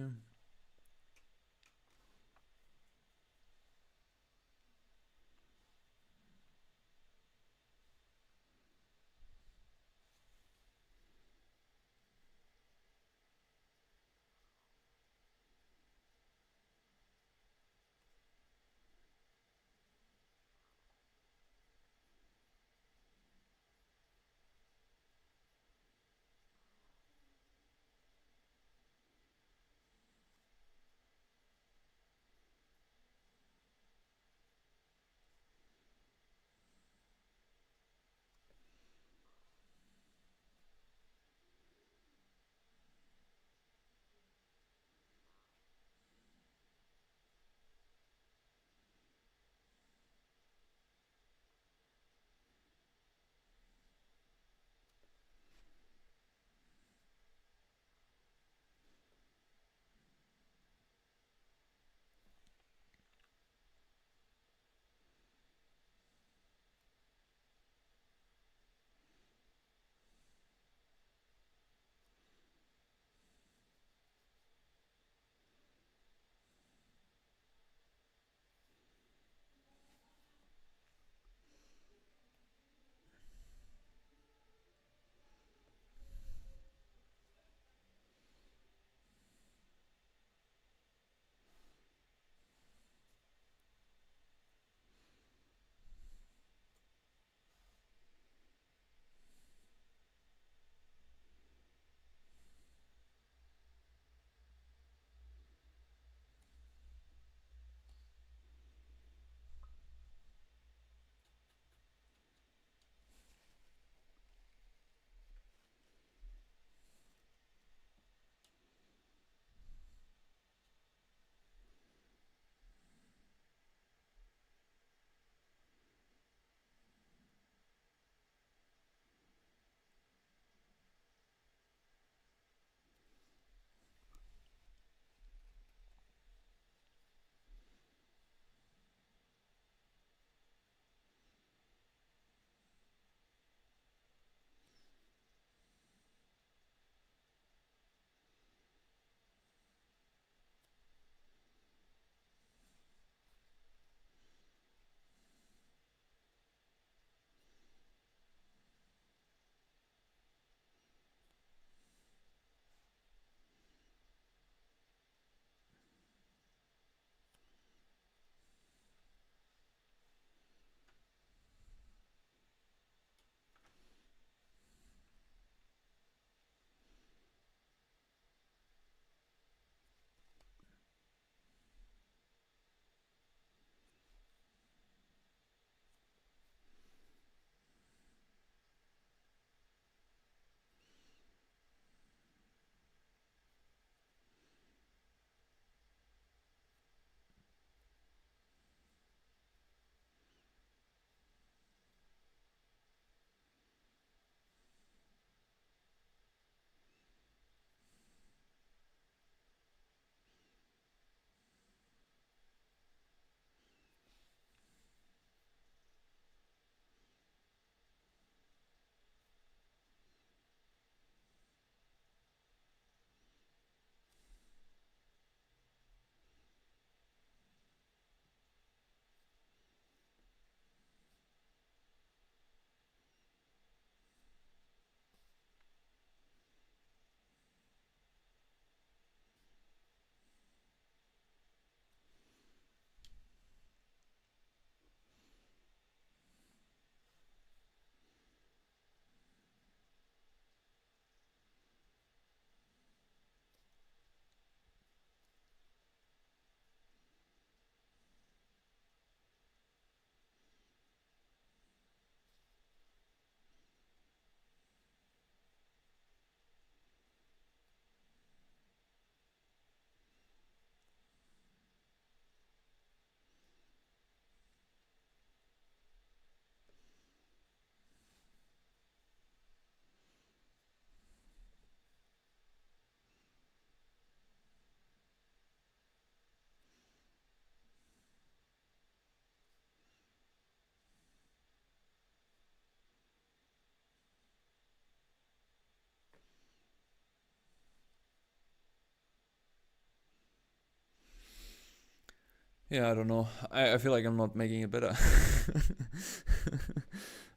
Yeah, I don't know. I feel like I'm not making it better.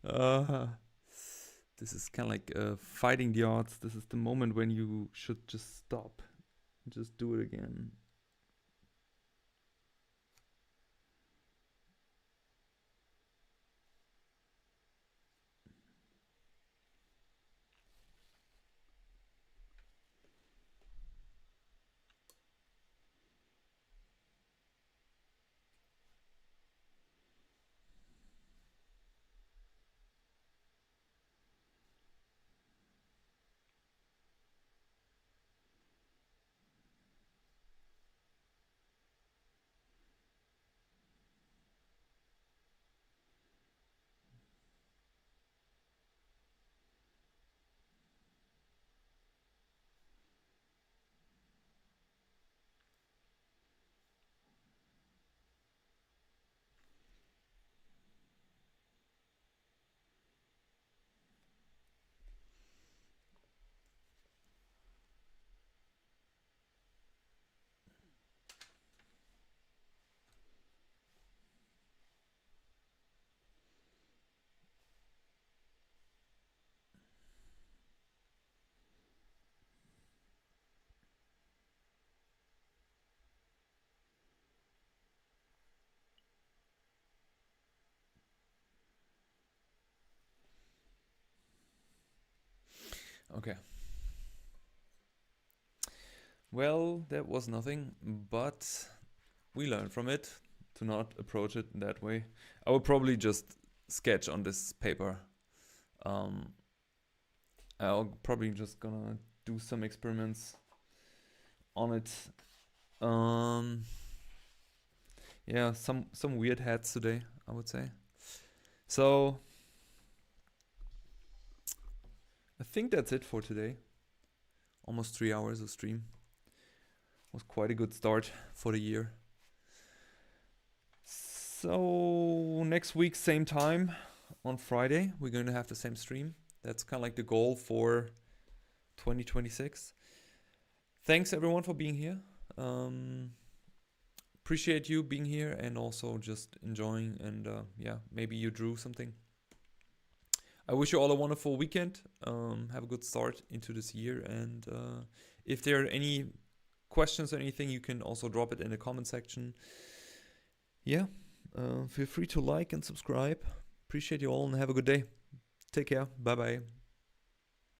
uh, this is kind of like fighting the odds. This is the moment when you should just stop and just do it again. Okay. Well, that was nothing, but we learned from it to not approach it that way. I would probably just sketch on this paper. Um, I'll probably just gonna do some experiments on it. Um, yeah, some weird hats today, I would say. So I think that's it for today. Almost 3 hours of stream. Was quite a good start for the year. So next week, same time on Friday, we're going to have the same stream. That's kind of like the goal for 2026. Thanks everyone for being here. Appreciate you being here and also just enjoying, and yeah, maybe you drew something. I wish you all a wonderful weekend. Have a good start into this year, and if there are any questions or anything, you can also drop it in the comment section. Yeah, feel free to like and subscribe. Appreciate you all and have a good day. Take care. Bye bye.